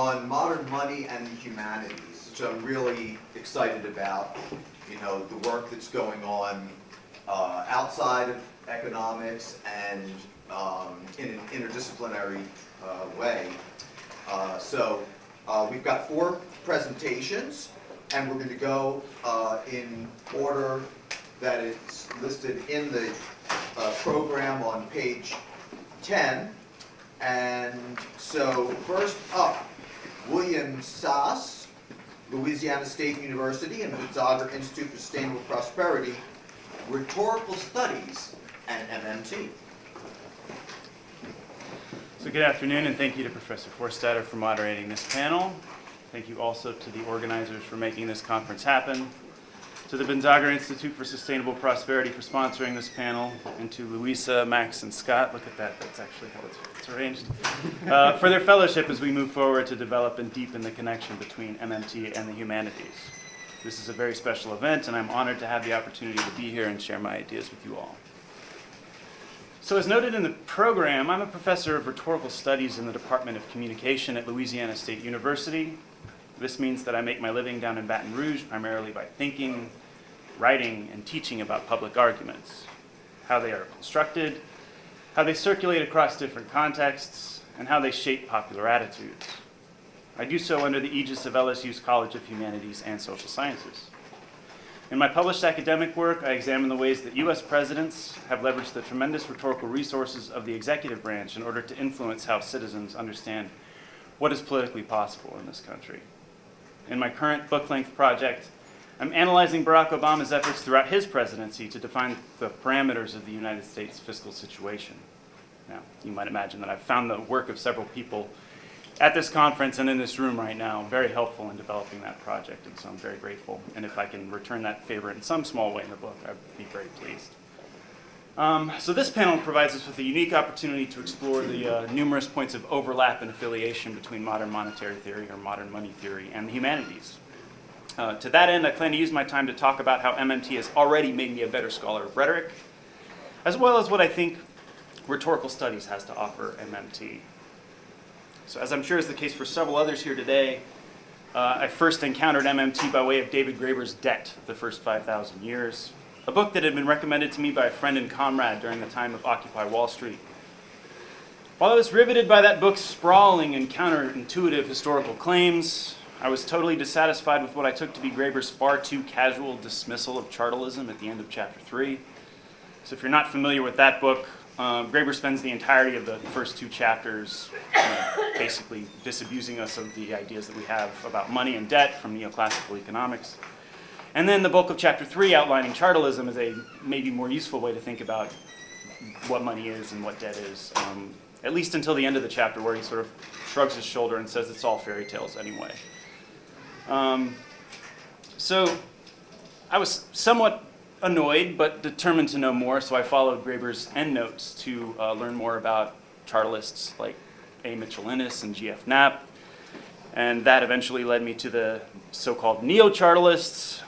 on modern money and the humanities, which I'm really excited about. You know, the work that's going on outside of economics and in an interdisciplinary way. So we've got 4 presentations, and we're going to go in order that it's listed in the program on page 10. And so first up, William Saas, Louisiana State University and the binzagr-institute for Sustainable Prosperity, Rhetorical Studies, and MMT. So good afternoon, and thank you to Professor Forstater for moderating this panel. Thank you also to the organizers for making this conference happen, to the binzagr-institute for Sustainable Prosperity for sponsoring this panel, and to Louisa, Max, and Scott, look at that, that's actually how it's arranged, for their fellowship as we move forward to develop and deepen the connection between MMT and the humanities. This is a very special event, and I'm honored to have the opportunity to be here and share my ideas with you all. So as noted in the program, I'm a professor of Rhetorical Studies in the Department of Communication at Louisiana State University. This means that I make my living down in Baton Rouge primarily by thinking, writing, and teaching about public arguments, how they are constructed, how they circulate across different contexts, and how they shape popular attitudes. I do so under the aegis of LSU's College of Humanities and Social Sciences. In my published academic work, I examine the ways that U.S. presidents have leveraged the tremendous rhetorical resources of the executive branch in order to influence how citizens understand what is politically possible in this country. In my current book-length project, I'm analyzing Barack Obama's efforts throughout his presidency to define the parameters of the United States fiscal situation. Now, you might imagine that I've found the work of several people at this conference and in this room right now very helpful in developing that project, and so I'm very grateful. And if I can return that favor in some small way in the book, I'd be very pleased. So this panel provides us with a unique opportunity to explore the numerous points of overlap and affiliation between modern monetary theory, or modern money theory, and the humanities. To that end, I plan to use my time to talk about how MMT has already made me a better scholar of rhetoric, as well as what I think rhetorical studies has to offer MMT. So as I'm sure is the case for several others here today, I first encountered MMT by way of David Graeber's Debt, The First 5,000 Years, a book that had been recommended to me by a friend and comrade during the time of Occupy Wall Street. While I was riveted by that book's sprawling and counterintuitive historical claims, I was totally dissatisfied with what I took to be Graeber's far too casual dismissal of chartalism at the end of chapter 3. So if you're not familiar with that book, Graeber spends the entirety of the first 2 chapters basically disabusing us of the ideas that we have about money and debt from neoclassical economics. And then the bulk of chapter 3 outlining chartalism as a maybe more useful way to think about what money is and what debt is, at least until the end of the chapter where he sort of shrugs his shoulder and says it's all fairy tales anyway. So I was somewhat annoyed but determined to know more, so I followed Graeber's endnotes to learn more about chartalists like A. Mitchell Innes and G.F. Knapp, and that eventually led me to the so-called neochartalists,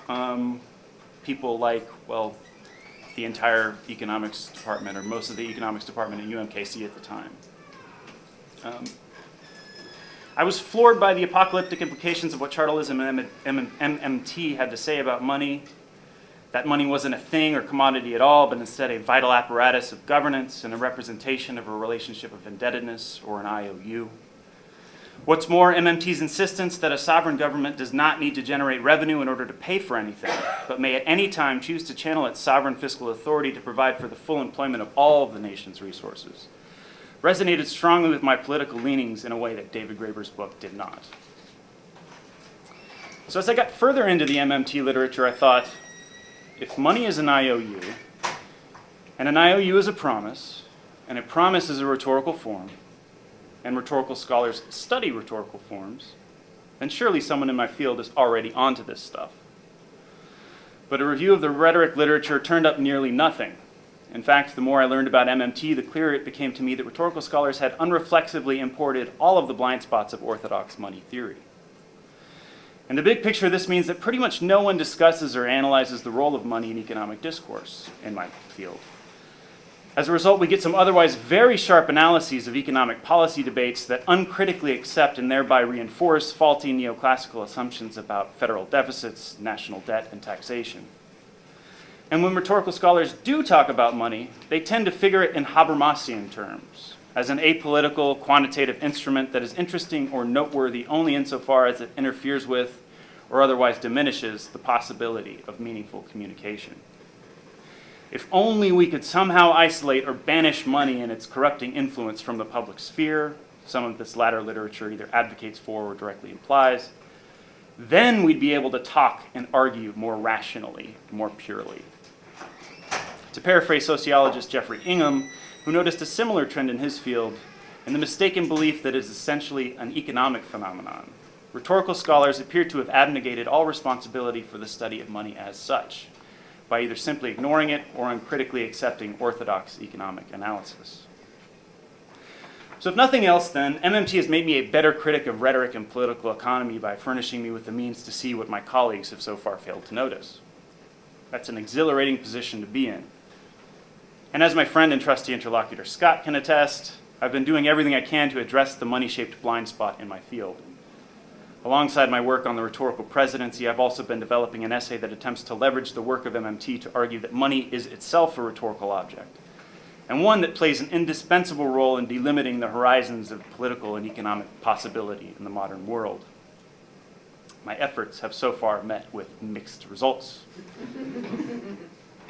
people like, well, the entire economics department, or most of the economics department at UMKC at the time. I was floored by the apocalyptic implications of what chartalism and MMT had to say about money. That money wasn't a thing or commodity at all, but instead a vital apparatus of governance and a representation of a relationship of indebtedness, or an IOU. What's more, MMT's insistence that a sovereign government does not need to generate revenue in order to pay for anything, but may at any time choose to channel its sovereign fiscal authority to provide for the full employment of all of the nation's resources, resonated strongly with my political leanings in a way that David Graeber's book did not. So as I got further into the MMT literature, I thought, if money is an IOU, and an IOU is a promise, and a promise is a rhetorical form, and rhetorical scholars study rhetorical forms, then surely someone in my field is already onto this stuff. But a review of the rhetoric literature turned up nearly nothing. In fact, the more I learned about MMT, the clearer it became to me that rhetorical scholars had unreflexively imported all of the blind spots of orthodox money theory. In the big picture, this means that pretty much no one discusses or analyzes the role of money in economic discourse in my field. As a result, we get some otherwise very sharp analyses of economic policy debates that uncritically accept and thereby reinforce faulty neoclassical assumptions about federal deficits, national debt, and taxation. And when rhetorical scholars do talk about money, they tend to figure it in Habermasian terms, as an apolitical, quantitative instrument that is interesting or noteworthy only insofar as it interferes with or otherwise diminishes the possibility of meaningful communication. If only we could somehow isolate or banish money and its corrupting influence from the public sphere, some of this latter literature either advocates for or directly implies, then we'd be able to talk and argue more rationally, more purely. To paraphrase sociologist Jeffrey Ingham, who noticed a similar trend in his field, and the mistaken belief that it is essentially an economic phenomenon, rhetorical scholars appear to have abnegated all responsibility for the study of money as such, by either simply ignoring it or uncritically accepting orthodox economic analysis. So if nothing else then, MMT has made me a better critic of rhetoric and political economy by furnishing me with the means to see what my colleagues have so far failed to notice. That's an exhilarating position to be in. And as my friend and trusty interlocutor Scott can attest, I've been doing everything I can to address the money-shaped blind spot in my field. Alongside my work on the rhetorical presidency, I've also been developing an essay that attempts to leverage the work of MMT to argue that money is itself a rhetorical object, and one that plays an indispensable role in delimiting the horizons of political and economic possibility in the modern world. My efforts have so far met with mixed results.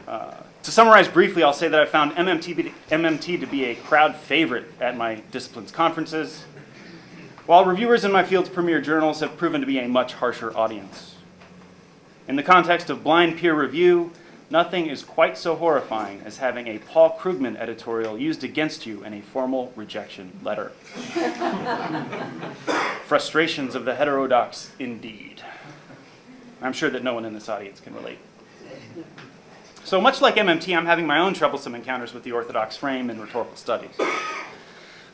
To summarize briefly, I'll say that I found MMT to be a crowd favorite at my discipline's conferences, while reviewers in my field's premier journals have proven to be a much harsher audience. In the context of blind peer review, nothing is quite so horrifying as having a Paul Krugman editorial used against you in a formal rejection letter. Frustrations of the heterodox indeed. I'm sure that no one in this audience can relate. So much like MMT, I'm having my own troublesome encounters with the orthodox frame in rhetorical studies.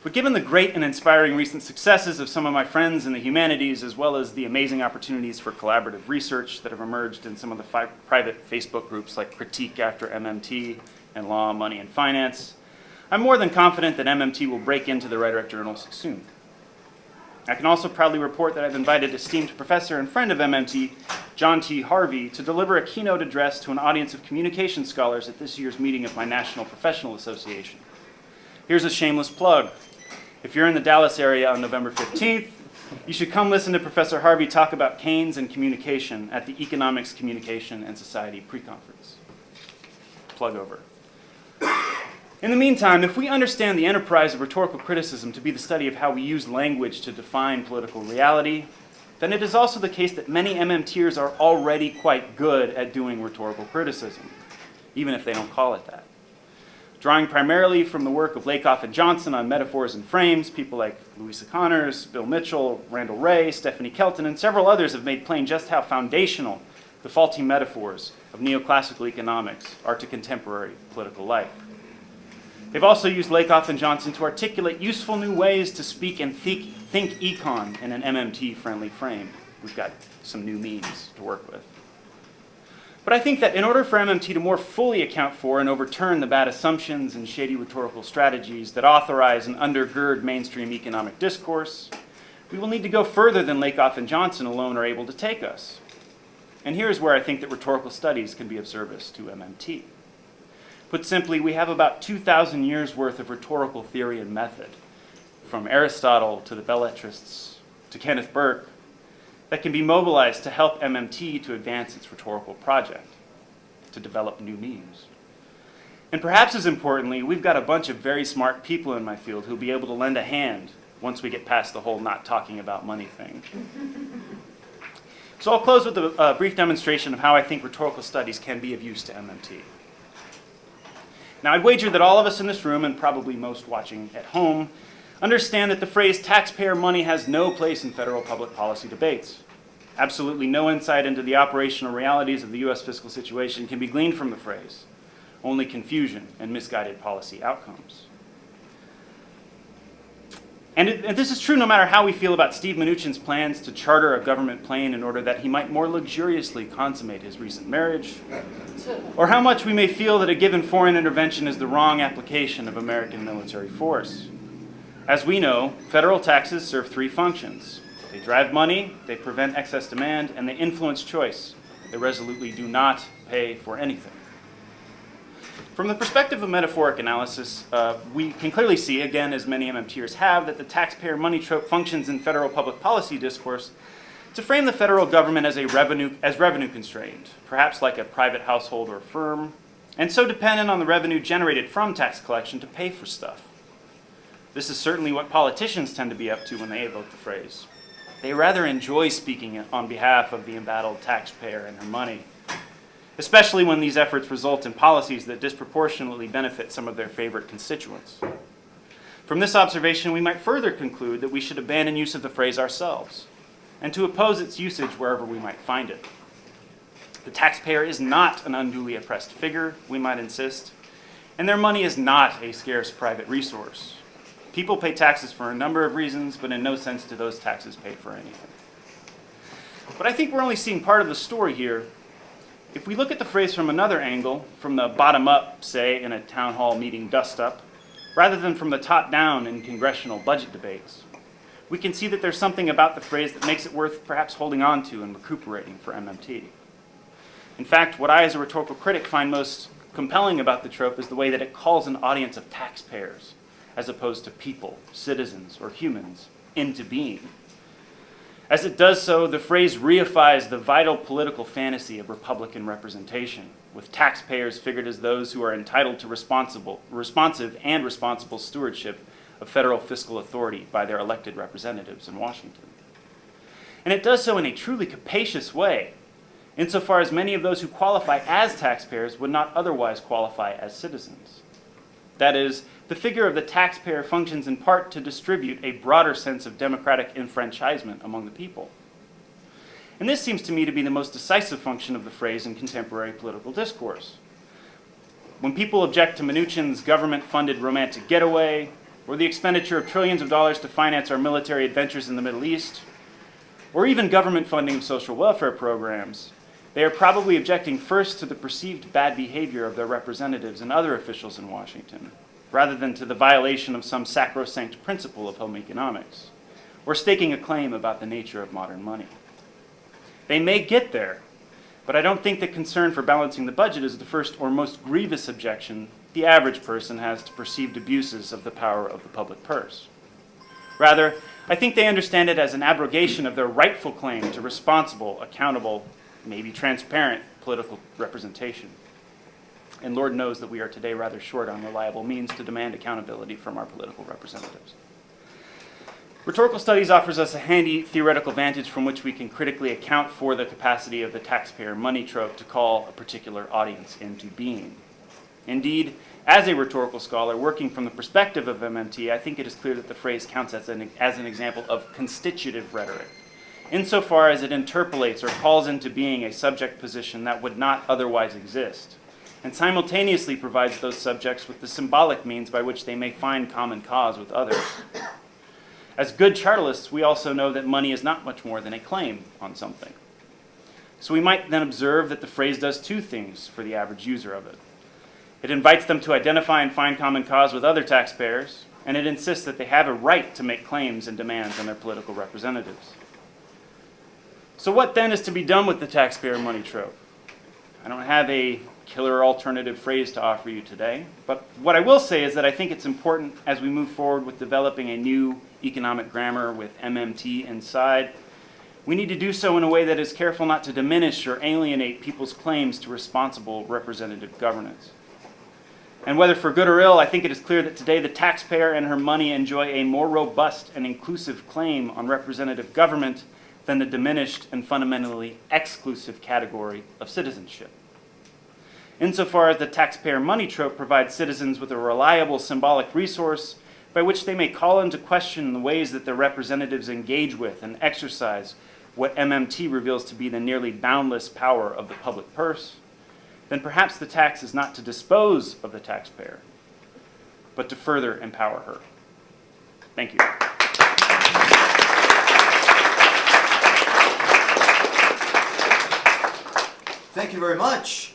But given the great and inspiring recent successes of some of my friends in the humanities, as well as the amazing opportunities for collaborative research that have emerged in some of the private Facebook groups like Critique After MMT and Law, Money, and Finance, I'm more than confident that MMT will break into the rhetoric journals soon. I can also proudly report that I've invited esteemed professor and friend of MMT, John T. Harvey, to deliver a keynote address to an audience of communication scholars at this year's meeting of my National Professional Association. Here's a shameless plug. If you're in the Dallas area on November 15th, you should come listen to Professor Harvey talk about Keynes and communication at the Economics, Communication, and Society pre-conference. Plug over. In the meantime, if we understand the enterprise of rhetorical criticism to be the study of how we use language to define political reality, then it is also the case that many MMTers are already quite good at doing rhetorical criticism, even if they don't call it that. Drawing primarily from the work of Lakoff and Johnson on metaphors and frames, people like Louisa Connors, Bill Mitchell, Randall Ray, Stephanie Kelton, and several others have made plain just how foundational the faulty metaphors of neoclassical economics are to contemporary political life. They've also used Lakoff and Johnson to articulate useful new ways to speak and think econ in an MMT-friendly frame. We've got some new means to work with. But I think that in order for MMT to more fully account for and overturn the bad assumptions and shady rhetorical strategies that authorize and undergird mainstream economic discourse, we will need to go further than Lakoff and Johnson alone are able to take us. And here's where I think that rhetorical studies can be of service to MMT. Put simply, we have about 2,000 years worth of rhetorical theory and method, from Aristotle to the belletrists to Kenneth Burke, that can be mobilized to help MMT to advance its rhetorical project, to develop new memes. And perhaps as importantly, we've got a bunch of very smart people in my field who'll be able to lend a hand once we get past the whole not talking about money thing. So I'll close with a brief demonstration of how I think rhetorical studies can be of use to MMT. Now, I'd wager that all of us in this room, and probably most watching at home, understand that the phrase taxpayer money has no place in federal public policy debates. Absolutely no insight into the operational realities of the U.S. fiscal situation can be gleaned from the phrase, only confusion and misguided policy outcomes. And this is true no matter how we feel about Steve Mnuchin's plans to charter a government plane in order that he might more luxuriously consummate his recent marriage, or how much we may feel that a given foreign intervention is the wrong application of American military force. As we know, federal taxes serve three functions. They drive money, they prevent excess demand, and they influence choice. They resolutely do not pay for anything. From the perspective of metaphoric analysis, we can clearly see, again, as many MMTers have, that the taxpayer money trope functions in federal public policy discourse to frame the federal government as revenue constrained, perhaps like a private household or firm, and so dependent on the revenue generated from tax collection to pay for stuff. This is certainly what politicians tend to be up to when they evoke the phrase. They rather enjoy speaking on behalf of the embattled taxpayer and her money, especially when these efforts result in policies that disproportionately benefit some of their favorite constituents. From this observation, we might further conclude that we should abandon use of the phrase ourselves, and to oppose its usage wherever we might find it. The taxpayer is not an unduly oppressed figure, we might insist, and their money is not a scarce private resource. People pay taxes for a number of reasons, but in no sense do those taxes pay for anything. But I think we're only seeing part of the story here. If we look at the phrase from another angle, from the bottom up, say, in a town hall meeting dust-up, rather than from the top down in congressional budget debates, we can see that there's something about the phrase that makes it worth perhaps holding on to and recuperating for MMT. In fact, what I as a rhetorical critic find most compelling about the trope is the way that it calls an audience of taxpayers, as opposed to people, citizens, or humans, into being. As it does so, the phrase reifies the vital political fantasy of Republican representation, with taxpayers figured as those who are entitled to responsive and responsible stewardship of federal fiscal authority by their elected representatives in Washington. And it does so in a truly capacious way, insofar as many of those who qualify as taxpayers would not otherwise qualify as citizens. That is, the figure of the taxpayer functions in part to distribute a broader sense of democratic enfranchisement among the people. And this seems to me to be the most decisive function of the phrase in contemporary political discourse. When people object to Mnuchin's government-funded romantic getaway, or the expenditure of trillions of dollars to finance our military adventures in the Middle East, or even government funding of social welfare programs, they are probably objecting first to the perceived bad behavior of their representatives and other officials in Washington, rather than to the violation of some sacrosanct principle of home economics, or staking a claim about the nature of modern money. They may get there, but I don't think that concern for balancing the budget is the first or most grievous objection the average person has to perceived abuses of the power of the public purse. Rather, I think they understand it as an abrogation of their rightful claim to responsible, accountable, maybe transparent political representation. And Lord knows that we are today rather short on reliable means to demand accountability from our political representatives. Rhetorical Studies offers us a handy theoretical vantage from which we can critically account for the capacity of the taxpayer money trope to call a particular audience into being. Indeed, as a rhetorical scholar working from the perspective of MMT, I think it is clear that the phrase counts as an example of constitutive rhetoric, insofar as it interpolates or calls into being a subject position that would not otherwise exist, and simultaneously provides those subjects with the symbolic means by which they may find common cause with others. As good chartalists, we also know that money is not much more than a claim on something. So we might then observe that the phrase does two things for the average user of it. It invites them to identify and find common cause with other taxpayers, and it insists that they have a right to make claims and demands on their political representatives. So what then is to be done with the taxpayer money trope? I don't have a killer alternative phrase to offer you today, but what I will say is that I think it's important as we move forward with developing a new economic grammar with MMT inside, we need to do so in a way that is careful not to diminish or alienate people's claims to responsible representative governance. And whether for good or ill, I think it is clear that today the taxpayer and her money enjoy a more robust and inclusive claim on representative government than the diminished and fundamentally exclusive category of citizenship. Insofar as the taxpayer money trope provides citizens with a reliable symbolic resource by which they may call into question the ways that their representatives engage with and exercise what MMT reveals to be the nearly boundless power of the public purse, then perhaps the tax is not to dispose of the taxpayer, but to further empower her. Thank you. Thank you very much.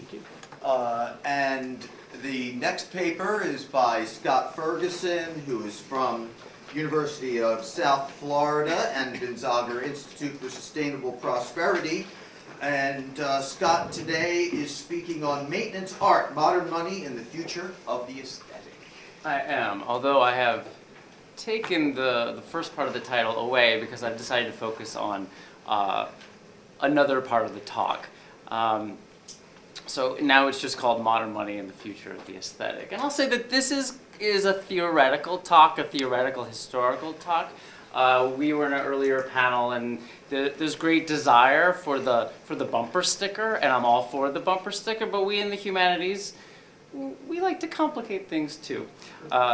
And the next paper is by Scott Ferguson, who is from University of South Florida and binzagr-institute for Sustainable Prosperity. And Scott today is speaking on maintenance art, modern money and the future of the aesthetic. I am, although I have taken the first part of the title away because I've decided to focus on another part of the talk. So now it's just called Modern Money and the Future of the Aesthetic. And I'll say that this is a theoretical talk, a theoretical historical talk. We were in an earlier panel, and there's great desire for the bumper sticker, and I'm all for the bumper sticker, but we in the humanities, we like to complicate things too.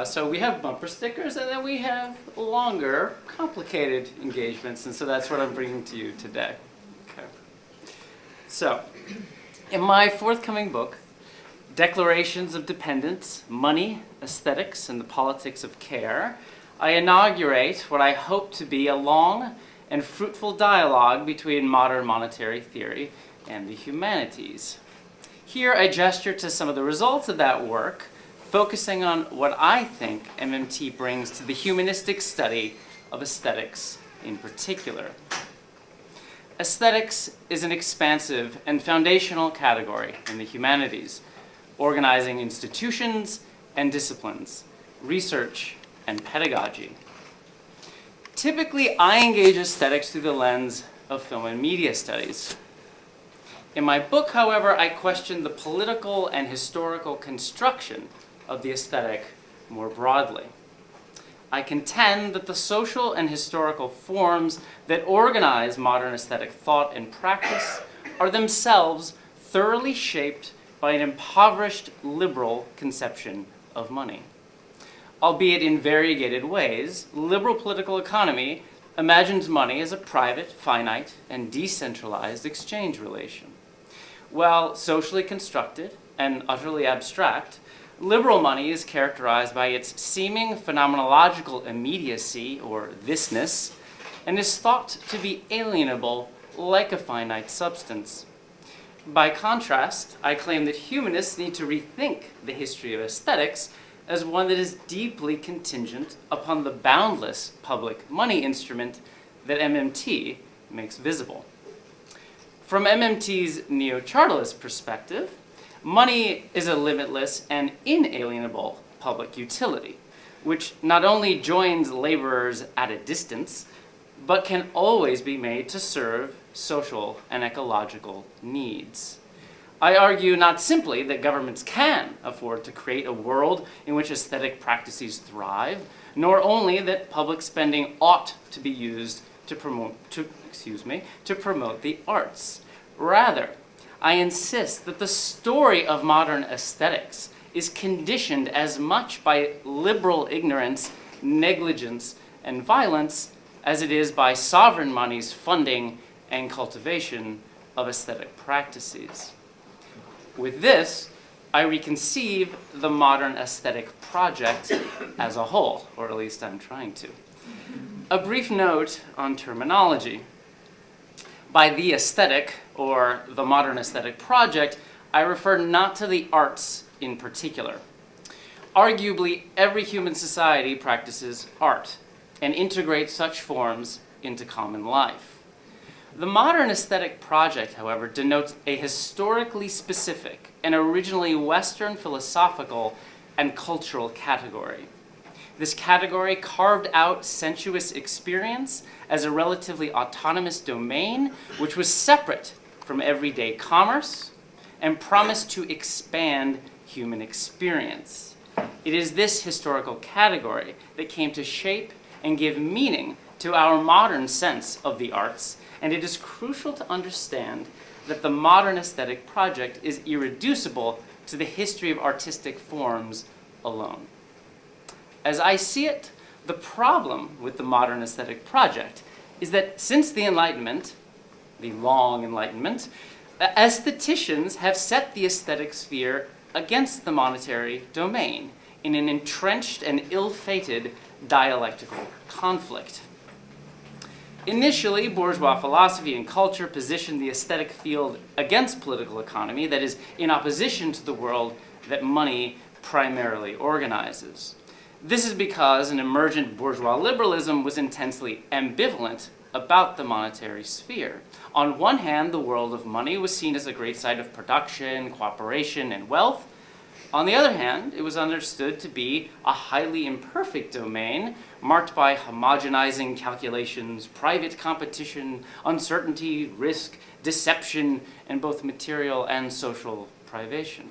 So we have bumper stickers, and then we have longer, complicated engagements, and so that's what I'm bringing to you today. Okay. So, in my forthcoming book, Declarations of Dependence, Money, Aesthetics, and the Politics of Care, I inaugurate what I hope to be a long and fruitful dialogue between modern monetary theory and the humanities. Here I gesture to some of the results of that work, focusing on what I think MMT brings to the humanistic study of aesthetics in particular. Aesthetics is an expansive and foundational category in the humanities, organizing institutions and disciplines, research and pedagogy. Typically, I engage aesthetics through the lens of film and media studies. In my book, however, I question the political and historical construction of the aesthetic more broadly. I contend that the social and historical forms that organize modern aesthetic thought and practice are themselves thoroughly shaped by an impoverished liberal conception of money. Albeit in variegated ways, liberal political economy imagines money as a private, finite, and decentralized exchange relation. While socially constructed and utterly abstract, liberal money is characterized by its seeming phenomenological immediacy, or thisness, and is thought to be alienable like a finite substance. By contrast, I claim that humanists need to rethink the history of aesthetics as one that is deeply contingent upon the boundless public money instrument that MMT makes visible. From MMT's neochartalist perspective, money is a limitless and inalienable public utility, which not only joins laborers at a distance, but can always be made to serve social and ecological needs. I argue not simply that governments can afford to create a world in which aesthetic practices thrive, nor only that public spending ought to be used to promote the arts. Rather, I insist that the story of modern aesthetics is conditioned as much by liberal ignorance, negligence, and violence as it is by sovereign money's funding and cultivation of aesthetic practices. With this, I reconceive the modern aesthetic project as a whole, or at least I'm trying to. A brief note on terminology. By the aesthetic, or the modern aesthetic project, I refer not to the arts in particular. Arguably, every human society practices art and integrates such forms into common life. The modern aesthetic project, however, denotes a historically specific and originally Western philosophical and cultural category. This category carved out sensuous experience as a relatively autonomous domain which was separate from everyday commerce and promised to expand human experience. It is this historical category that came to shape and give meaning to our modern sense of the arts, and it is crucial to understand that the modern aesthetic project is irreducible to the history of artistic forms alone. As I see it, the problem with the modern aesthetic project is that since the Enlightenment, the long Enlightenment, aestheticians have set the aesthetic sphere against the monetary domain in an entrenched and ill-fated dialectical conflict. Initially, bourgeois philosophy and culture positioned the aesthetic field against political economy, that is, in opposition to the world that money primarily organizes. This is because an emergent bourgeois liberalism was intensely ambivalent about the monetary sphere. On one hand, the world of money was seen as a great site of production, cooperation, and wealth. On the other hand, it was understood to be a highly imperfect domain marked by homogenizing calculations, private competition, uncertainty, risk, deception, and both material and social privation.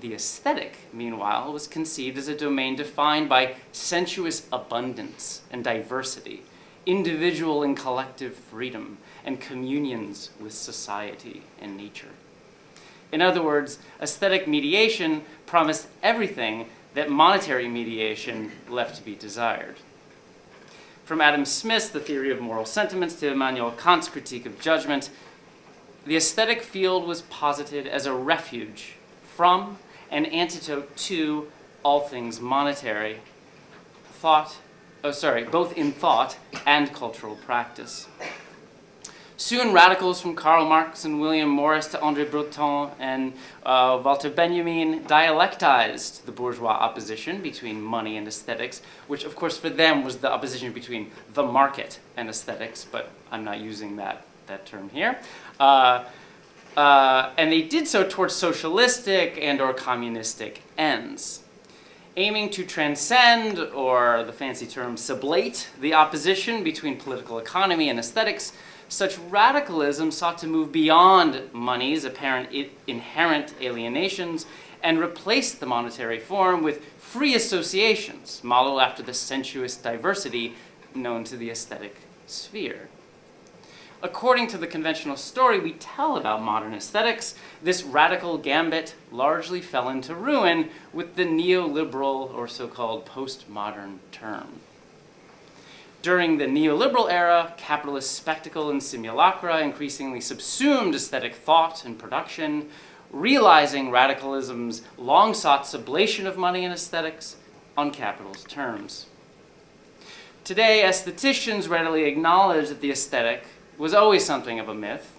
The aesthetic, meanwhile, was conceived as a domain defined by sensuous abundance and diversity, individual and collective freedom, and communions with society and nature. In other words, aesthetic mediation promised everything that monetary mediation left to be desired. From Adam Smith's The Theory of Moral Sentiments to Immanuel Kant's Critique of Judgment, the aesthetic field was posited as a refuge from and antidote to all things monetary, both in thought and cultural practice. Soon, radicals from Karl Marx and William Morris to André Breton and Walter Benjamin dialectized the bourgeois opposition between money and aesthetics, which of course for them was the opposition between the market and aesthetics, but I'm not using that term here. And they did so towards socialistic and or communistic ends. Aiming to transcend, or the fancy term sublate, the opposition between political economy and aesthetics, such radicalism sought to move beyond money's apparent inherent alienations and replace the monetary form with free associations, modeled after the sensuous diversity known to the aesthetic sphere. According to the conventional story we tell about modern aesthetics, this radical gambit largely fell into ruin with the neoliberal or so-called postmodern term. During the neoliberal era, capitalist spectacle and simulacra increasingly subsumed aesthetic thought and production, realizing radicalism's long-sought sublation of money and aesthetics on capital's terms. Today, aestheticians readily acknowledge that the aesthetic was always something of a myth,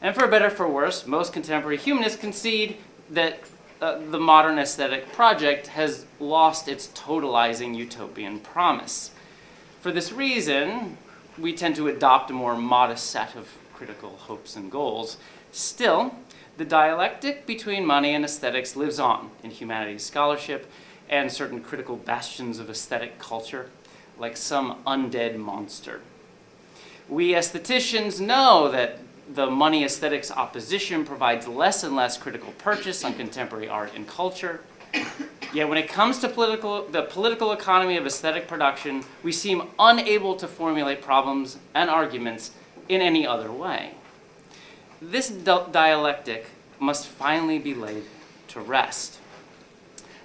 and for better or for worse, most contemporary humanists concede that the modern aesthetic project has lost its totalizing utopian promise. For this reason, we tend to adopt a more modest set of critical hopes and goals. Still, the dialectic between money and aesthetics lives on in humanities scholarship and certain critical bastions of aesthetic culture, like some undead monster. We aestheticians know that the money aesthetics opposition provides less and less critical purchase on contemporary art and culture. Yet when it comes to the political economy of aesthetic production, we seem unable to formulate problems and arguments in any other way. This dialectic must finally be laid to rest.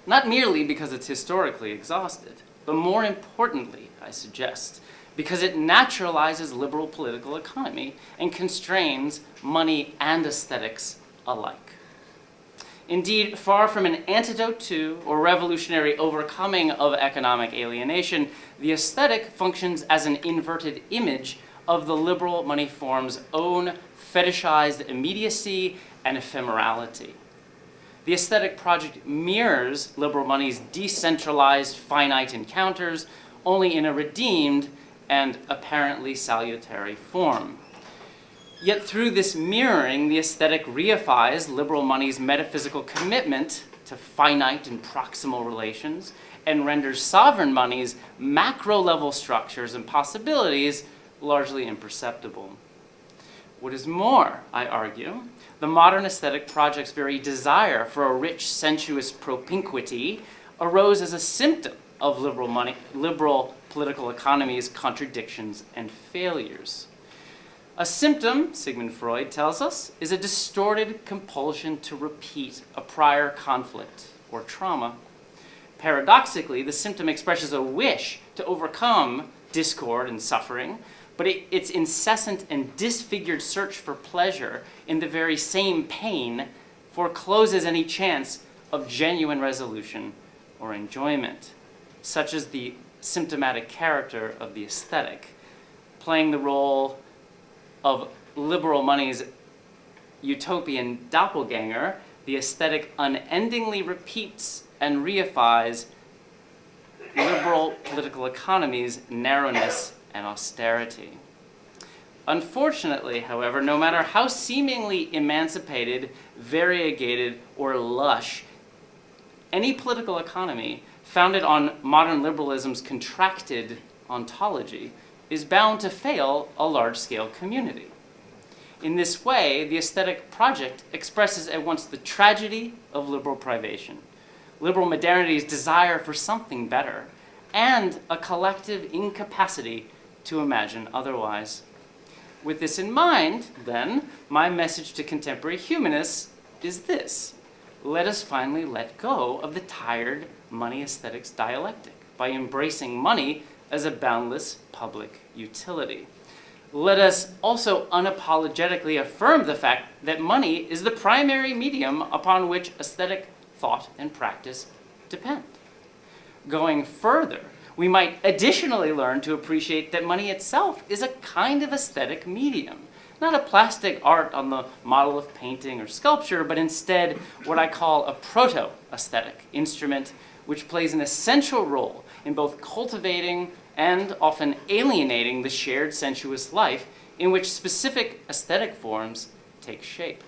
Not merely because it's historically exhausted, but more importantly, I suggest, because it naturalizes liberal political economy and constrains money and aesthetics alike. Indeed, far from an antidote to or revolutionary overcoming of economic alienation, the aesthetic functions as an inverted image of the liberal money form's own fetishized immediacy and ephemerality. The aesthetic project mirrors liberal money's decentralized finite encounters, only in a redeemed and apparently salutary form. Yet through this mirroring, the aesthetic reifies liberal money's metaphysical commitment to finite and proximal relations and renders sovereign money's macro-level structures and possibilities largely imperceptible. What is more, I argue, the modern aesthetic project's very desire for a rich, sensuous propinquity arose as a symptom of liberal political economy's contradictions and failures. A symptom, Sigmund Freud tells us, is a distorted compulsion to repeat a prior conflict or trauma. Paradoxically, the symptom expresses a wish to overcome discord and suffering, but its incessant and disfigured search for pleasure in the very same pain forecloses any chance of genuine resolution or enjoyment. Such is the symptomatic character of the aesthetic. playing the role of liberal money's utopian doppelganger, the aesthetic unendingly repeats and reifies liberal political economy's narrowness and austerity. Unfortunately, however, no matter how seemingly emancipated, variegated, or lush, any political economy founded on modern liberalism's contracted ontology is bound to fail a large-scale community. In this way, the aesthetic project expresses at once the tragedy of liberal privation, liberal modernity's desire for something better, and a collective incapacity to imagine otherwise. With this in mind, then, my message to contemporary humanists is this: let us finally let go of the tired money aesthetics dialectic by embracing money as a boundless public utility. Let us also unapologetically affirm the fact that money is the primary medium upon which aesthetic thought and practice depend. Going further, we might additionally learn to appreciate that money itself is a kind of aesthetic medium, not a plastic art on the model of painting or sculpture, but instead what I call a proto-aesthetic instrument which plays an essential role in both cultivating and often alienating the shared sensuous life in which specific aesthetic forms take shape.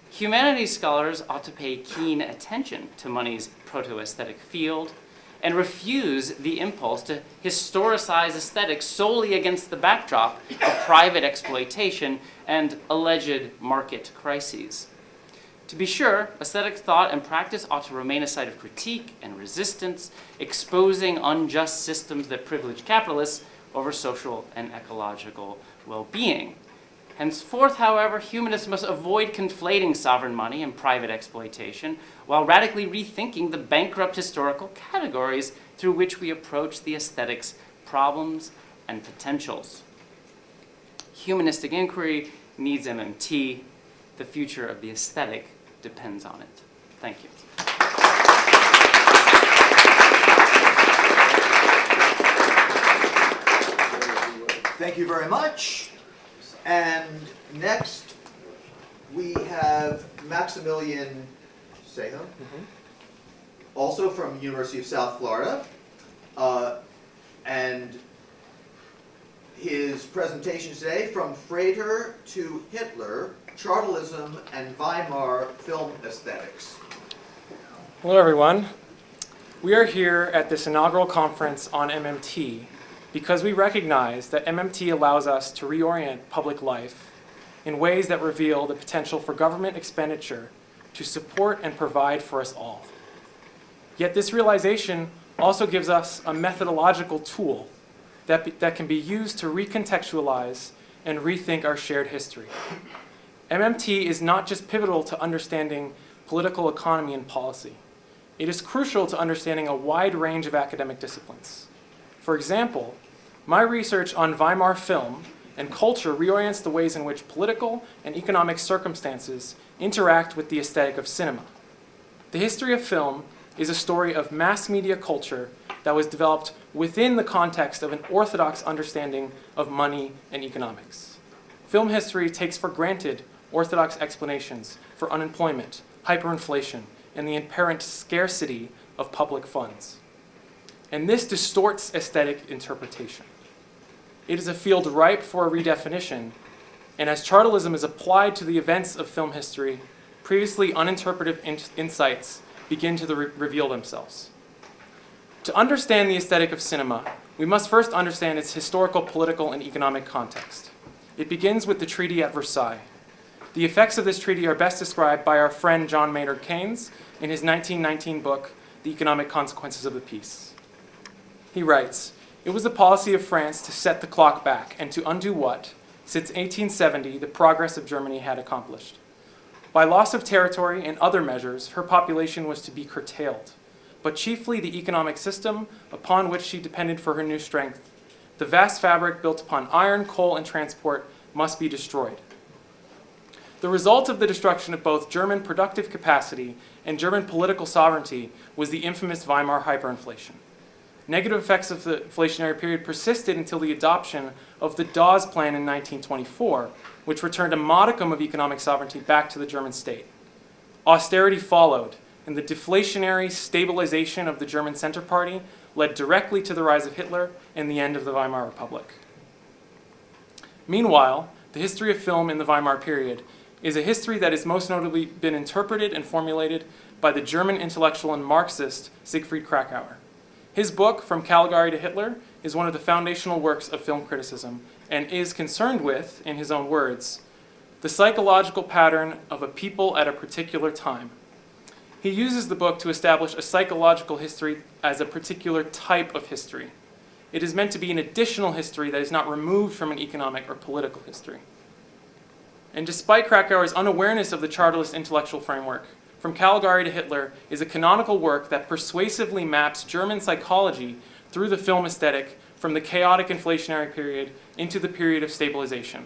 Humanities scholars ought to pay keen attention to money's proto-aesthetic field and refuse the impulse to historicize aesthetics solely against the backdrop of private exploitation and alleged market crises. To be sure, aesthetic thought and practice ought to remain a site of critique and resistance, exposing unjust systems that privilege capitalists over social and ecological well-being. Henceforth, however, humanists must avoid conflating sovereign money and private exploitation while radically rethinking the bankrupt historical categories through which we approach the aesthetics' problems and potentials. Humanistic inquiry needs MMT. The future of the aesthetic depends on it. Thank you. Thank you very much. And next, we have Maxximillian Seijo, also from University of South Florida. And his presentation today, From Frater to Hitler, Chartalism and Weimar Film Aesthetics. Hello, everyone. We are here at this inaugural conference on MMT because we recognize that MMT allows us to reorient public life in ways that reveal the potential for government expenditure to support and provide for us all. Yet this realization also gives us a methodological tool that can be used to recontextualize and rethink our shared history. MMT is not just pivotal to understanding political economy and policy. It is crucial to understanding a wide range of academic disciplines. For example, my research on Weimar film and culture reorients the ways in which political and economic circumstances interact with the aesthetic of cinema. The history of film is a story of mass media culture that was developed within the context of an orthodox understanding of money and economics. Film history takes for granted orthodox explanations for unemployment, hyperinflation, and the inherent scarcity of public funds. And this distorts aesthetic interpretation. It is a field ripe for a redefinition, and as chartalism is applied to the events of film history, previously uninterpreted insights begin to reveal themselves. To understand the aesthetic of cinema, we must first understand its historical, political, and economic context. It begins with the Treaty at Versailles. The effects of this treaty are best described by our friend John Maynard Keynes in his 1919 book, The Economic Consequences of the Peace. He writes, "It was the policy of France to set the clock back and to undo what, since 1870, the progress of Germany had accomplished. By loss of territory and other measures, her population was to be curtailed, but chiefly the economic system upon which she depended for her new strength. The vast fabric built upon iron, coal, and transport must be destroyed. The result of the destruction of both German productive capacity and German political sovereignty was the infamous Weimar hyperinflation. negative effects of the inflationary period persisted until the adoption of the Dawes Plan in 1924, which returned a modicum of economic sovereignty back to the German state. Austerity followed, and the deflationary stabilization of the German Center Party led directly to the rise of Hitler and the end of the Weimar Republic. Meanwhile, the history of film in the Weimar period is a history that has most notably been interpreted and formulated by the German intellectual and Marxist Siegfried Kracauer. His book, From Caligari to Hitler, is one of the foundational works of film criticism and is concerned with, in his own words, the psychological pattern of a people at a particular time. He uses the book to establish a psychological history as a particular type of history. It is meant to be an additional history that is not removed from an economic or political history. And despite Krakauer's unawareness of the chartalist intellectual framework, From Caligari to Hitler is a canonical work that persuasively maps German psychology through the film aesthetic from the chaotic inflationary period into the period of stabilization.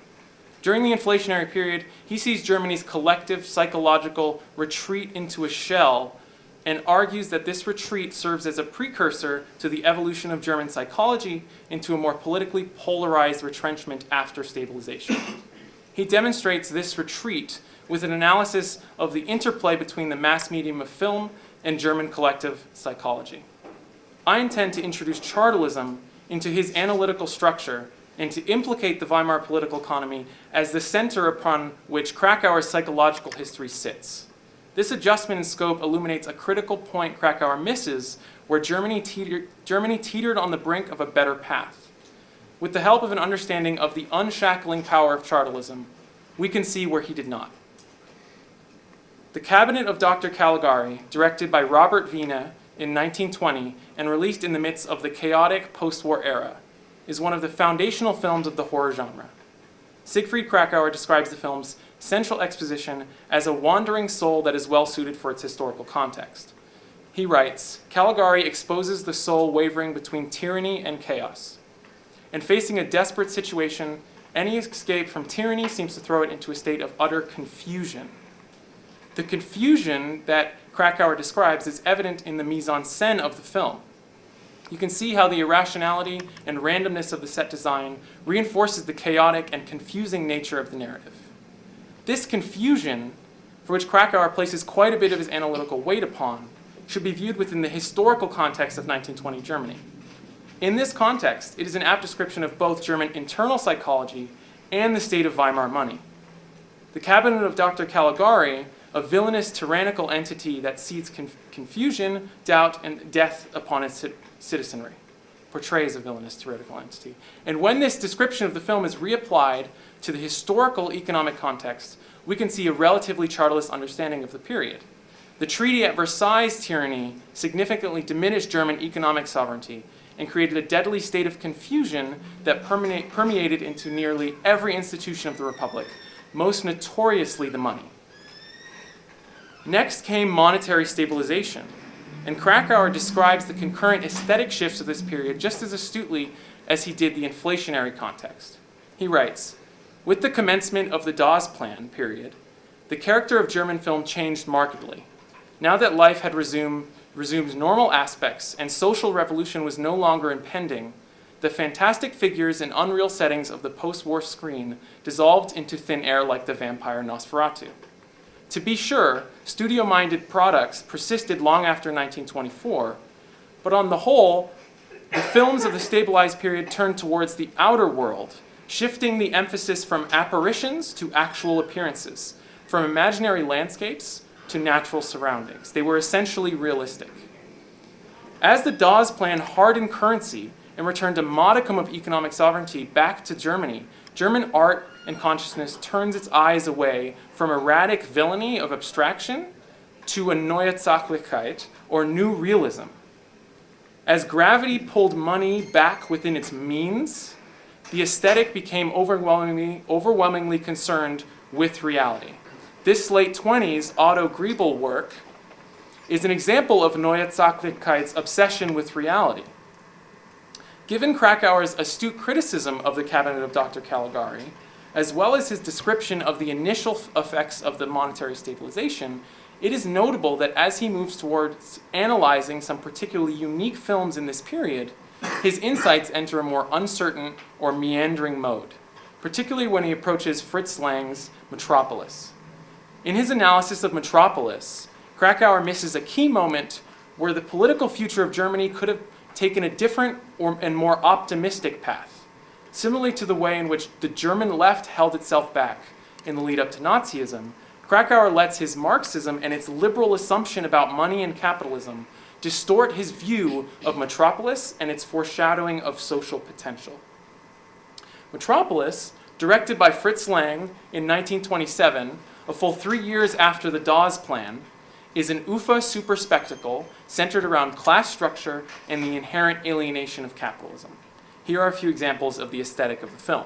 During the inflationary period, he sees Germany's collective psychological retreat into a shell and argues that this retreat serves as a precursor to the evolution of German psychology into a more politically polarized retrenchment after stabilization. He demonstrates this retreat with an analysis of the interplay between the mass medium of film and German collective psychology. I intend to introduce chartalism into his analytical structure and to implicate the Weimar political economy as the center upon which Krakauer's psychological history sits. This adjustment in scope illuminates a critical point Krakauer misses, where Germany teetered on the brink of a better path. With the help of an understanding of the unshackling power of chartalism, we can see where he did not. The Cabinet of Dr. Caligari, directed by Robert Wiene in 1920 and released in the midst of the chaotic post-war era, is one of the foundational films of the horror genre. Siegfried Kracauer describes the film's central exposition as a wandering soul that is well suited for its historical context. He writes, Caligari exposes the soul wavering between tyranny and chaos. And facing a desperate situation, any escape from tyranny seems to throw it into a state of utter confusion. The confusion that Krakauer describes is evident in the mise-en-scène of the film. You can see how the irrationality and randomness of the set design reinforces the chaotic and confusing nature of the narrative. This confusion, for which Krakauer places quite a bit of his analytical weight upon, should be viewed within the historical context of 1920 Germany. In this context, it is an apt description of both German internal psychology and the state of Weimar money. The Cabinet of Dr. Caligari, a villainous, tyrannical entity that seeds confusion, doubt, and death upon its citizenry, portrays a villainous, tyrannical entity. And when this description of the film is reapplied to the historical economic context, we can see a relatively chartalist understanding of the period. The Treaty at Versailles' tyranny significantly diminished German economic sovereignty and created a deadly state of confusion that permeated into nearly every institution of the Republic, most notoriously the money. Next came monetary stabilization, and Krakauer describes the concurrent aesthetic shifts of this period just as astutely as he did the inflationary context. He writes, with the commencement of the Dawes Plan period, the character of German film changed markedly. Now that life had resumed normal aspects and social revolution was no longer impending, the fantastic figures and unreal settings of the post-war screen dissolved into thin air like the vampire Nosferatu. To be sure, studio-minded products persisted long after 1924, but on the whole, the films of the stabilized period turned towards the outer world, shifting the emphasis from apparitions to actual appearances, from imaginary landscapes to natural surroundings. They were essentially realistic. As the Dawes Plan hardened currency and returned a modicum of economic sovereignty back to Germany, German art and consciousness turns its eyes away from erratic villainy of abstraction to a neuzachlichkeit, or new realism. As gravity pulled money back within its means, the aesthetic became overwhelmingly concerned with reality. This late 20s Otto Griebel work is an example of neuzachlichkeit's obsession with reality. Given Krakauer's astute criticism of the Cabinet of Dr. Caligari, as well as his description of the initial effects of the monetary stabilization, it is notable that as he moves towards analyzing some particularly unique films in this period, his insights enter a more uncertain or meandering mode, particularly when he approaches Fritz Lang's Metropolis. In his analysis of Metropolis, Krakauer misses a key moment where the political future of Germany could have taken a different and more optimistic path, similarly to the way in which the German left held itself back in the lead up to Nazism. Krakauer lets his Marxism and its liberal assumption about money and capitalism distort his view of Metropolis and its foreshadowing of social potential. Metropolis, directed by Fritz Lang in 1927, a full 3 years after the Dawes Plan, is an UFA super spectacle centered around class structure and the inherent alienation of capitalism. Here are a few examples of the aesthetic of the film.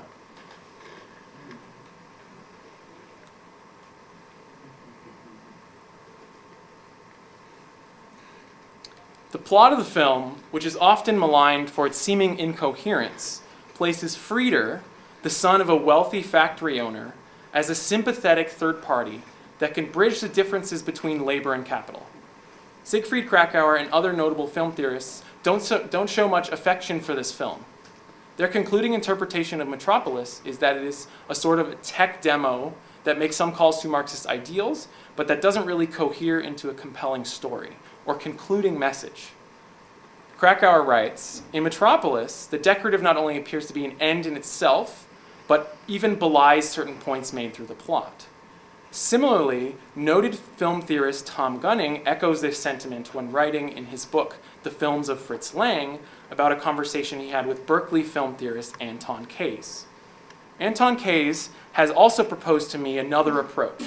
The plot of the film, which is often maligned for its seeming incoherence, places Frieder, the son of a wealthy factory owner, as a sympathetic third party that can bridge the differences between labor and capital. Siegfried Krakauer and other notable film theorists don't show much affection for this film. Their concluding interpretation of Metropolis is that it is a sort of tech demo that makes some calls to Marxist ideals, but that doesn't really cohere into a compelling story or concluding message. Krakauer writes, in Metropolis, the decorative not only appears to be an end in itself, but even belies certain points made through the plot. Similarly, noted film theorist Tom Gunning echoes this sentiment when writing in his book, The Films of Fritz Lang, about a conversation he had with Berkeley film theorist Anton Kayes. Anton Kayes has also proposed to me another approach,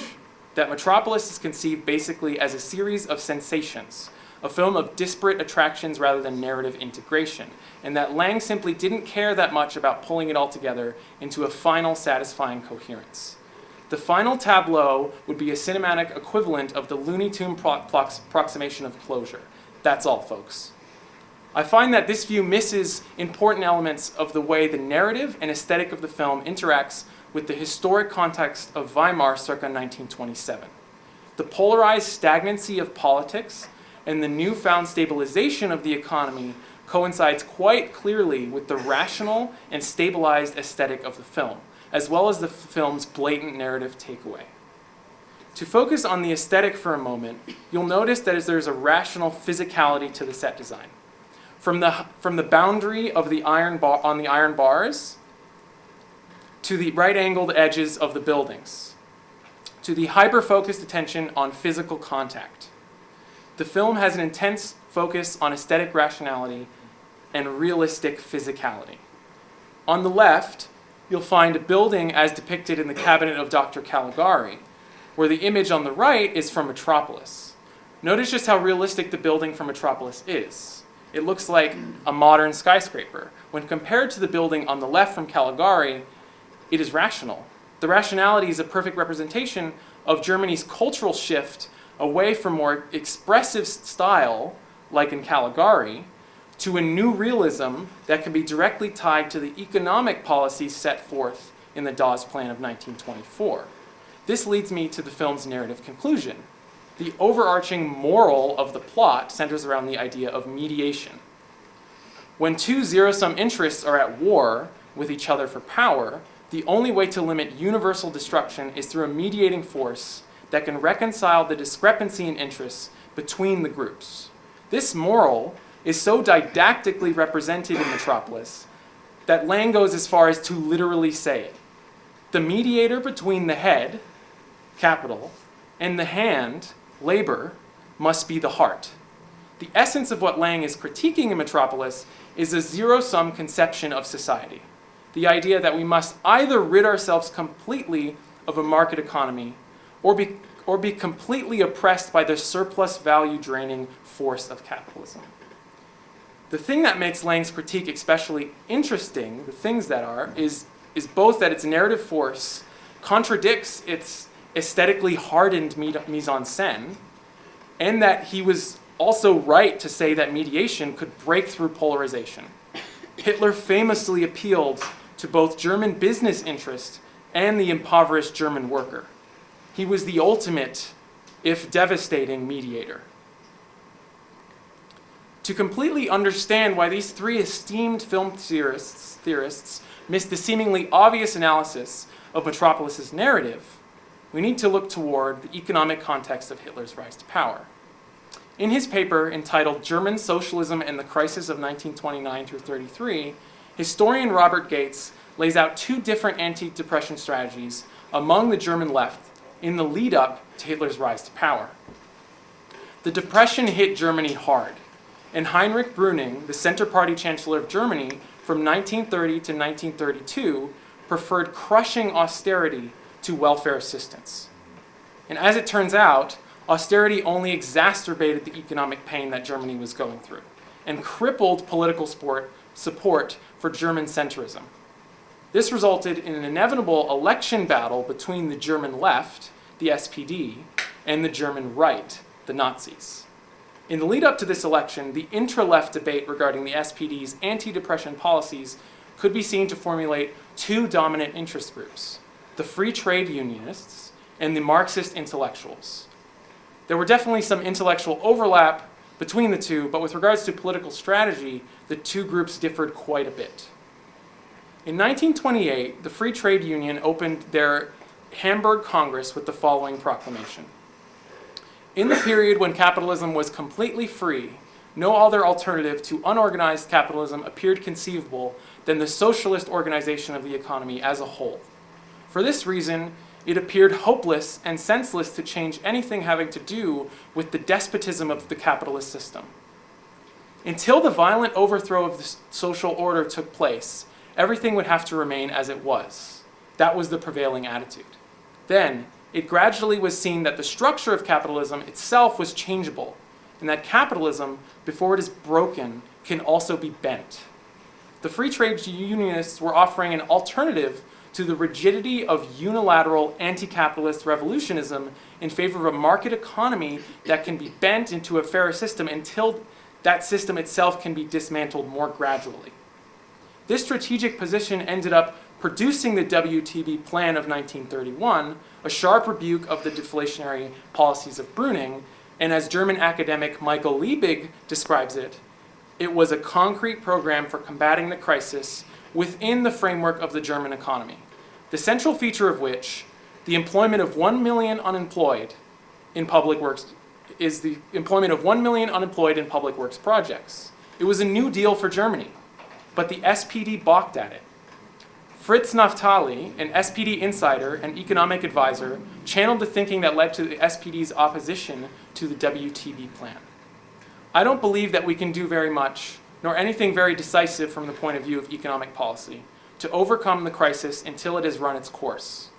that Metropolis is conceived basically as a series of sensations, a film of disparate attractions rather than narrative integration, and that Lang simply didn't care that much about pulling it all together into a final satisfying coherence. The final tableau would be a cinematic equivalent of the Looney Tune approximation of closure. That's all, folks. I find that this view misses important elements of the way the narrative and aesthetic of the film interacts with the historic context of Weimar circa 1927. The polarized stagnancy of politics and the newfound stabilization of the economy coincides quite clearly with the rational and stabilized aesthetic of the film, as well as the film's blatant narrative takeaway. To focus on the aesthetic for a moment, you'll notice that there's a rational physicality to the set design. From the boundary of the iron bars, to the right-angled edges of the buildings, to the hyper-focused attention on physical contact. The film has an intense focus on aesthetic rationality and realistic physicality. On the left, you'll find a building as depicted in the cabinet of Dr. Caligari, where the image on the right is from Metropolis. Notice just how realistic the building from Metropolis is. It looks like a modern skyscraper. When compared to the building on the left from Caligari, it is rational. The rationality is a perfect representation of Germany's cultural shift away from more expressive style, like in Caligari, to a new realism that can be directly tied to the economic policies set forth in the Dawes Plan of 1924. This leads me to the film's narrative conclusion. The overarching moral of the plot centers around the idea of mediation. When two zero-sum interests are at war with each other for power, the only way to limit universal destruction is through a mediating force that can reconcile the discrepancy in interests between the groups. This moral is so didactically represented in Metropolis that Lang goes as far as to literally say it. The mediator between the head, capital, and the hand, labor, must be the heart. The essence of what Lang is critiquing in Metropolis is a zero-sum conception of society. The idea that we must either rid ourselves completely of a market economy or be completely oppressed by the surplus value draining force of capitalism. The thing that makes Lang's critique especially interesting, the things that are, is both that its narrative force contradicts its aesthetically hardened mise-en-scène, and that he was also right to say that mediation could break through polarization. Hitler famously appealed to both German business interests and the impoverished German worker. He was the ultimate if devastating, mediator. To completely understand why these three esteemed film theorists missed the seemingly obvious analysis of Metropolis' narrative, we need to look toward the economic context of Hitler's rise to power. In his paper entitled German Socialism and the Crisis of 1929 through 33, historian Robert Gates lays out two different anti-depression strategies among the German left in the lead-up to Hitler's rise to power. The Depression hit Germany hard, and Heinrich Brüning, the Center Party Chancellor of Germany from 1930 to 1932, preferred crushing austerity to welfare assistance. And as it turns out, austerity only exacerbated the economic pain that Germany was going through and crippled political support for German centrism. This resulted in an inevitable election battle between the German left, the SPD, and the German right, the Nazis. In the lead up to this election, the intra-left debate regarding the SPD's anti-depression policies could be seen to formulate two dominant interest groups, the free trade unionists and the Marxist intellectuals. There were definitely some intellectual overlap between the two, but with regards to political strategy, the two groups differed quite a bit. In 1928, the Free Trade Union opened their Hamburg Congress with the following proclamation. In the period when capitalism was completely free, no other alternative to unorganized capitalism appeared conceivable than the socialist organization of the economy as a whole. For this reason, it appeared hopeless and senseless to change anything having to do with the despotism of the capitalist system. Until the violent overthrow of the social order took place, everything would have to remain as it was. That was the prevailing attitude. Then, it gradually was seen that the structure of capitalism itself was changeable, and that capitalism, before it is broken, can also be bent. The free trade unionists were offering an alternative to the rigidity of unilateral anti-capitalist revolutionism in favor of a market economy that can be bent into a fairer system until that system itself can be dismantled more gradually. This strategic position ended up producing the WTB plan of 1931, a sharp rebuke of the deflationary policies of Brüning, and as German academic Michael Liebig describes it, it was a concrete program for combating the crisis within the framework of the German economy, the central feature of which, the employment of 1 million unemployed in public works, is the employment of 1 million unemployed in public works projects. It was a new deal for Germany, but the SPD balked at it. Fritz Naftali, an SPD insider and economic advisor, channeled the thinking that led to the SPD's opposition to the WTB plan. I don't believe that we can do very much, nor anything very decisive from the point of view of economic policy, to overcome the crisis until it has run its course.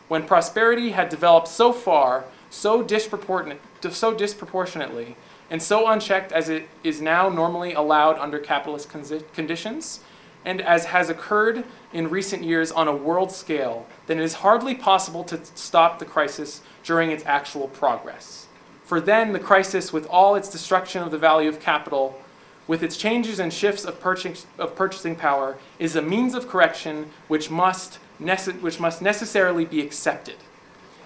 When prosperity had developed so far, so disproportionately, and so unchecked as it is now normally allowed under capitalist conditions, and as has occurred in recent years on a world scale, then it is hardly possible to stop the crisis during its actual progress. For then, the crisis, with all its destruction of the value of capital, with its changes and shifts of purchasing power, is a means of correction which must necessarily be accepted.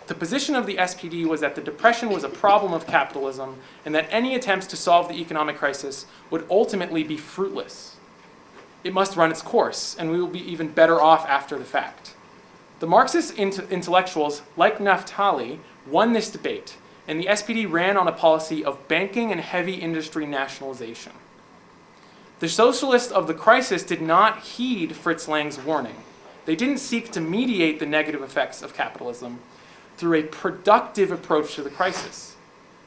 The position of the SPD was that the Depression was a problem of capitalism, and that any attempts to solve the economic crisis would ultimately be fruitless. It must run its course, and we will be even better off after the fact. The Marxist intellectuals, like Naftali, won this debate, and the SPD ran on a policy of banking and heavy industry nationalization. The socialists of the crisis did not heed Fritz Lang's warning. They didn't seek to mediate the negative effects of capitalism through a productive approach to the crisis.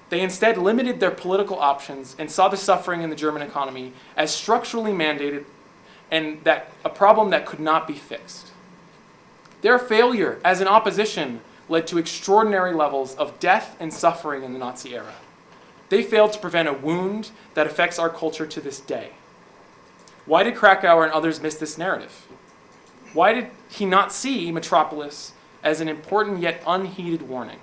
They instead limited their political options and saw the suffering in the German economy as structurally mandated and that a problem that could not be fixed. Their failure as an opposition led to extraordinary levels of death and suffering in the Nazi era. They failed to prevent a wound that affects our culture to this day. Why did Krakauer and others miss this narrative? Why did he not see Metropolis as an important yet unheeded warning?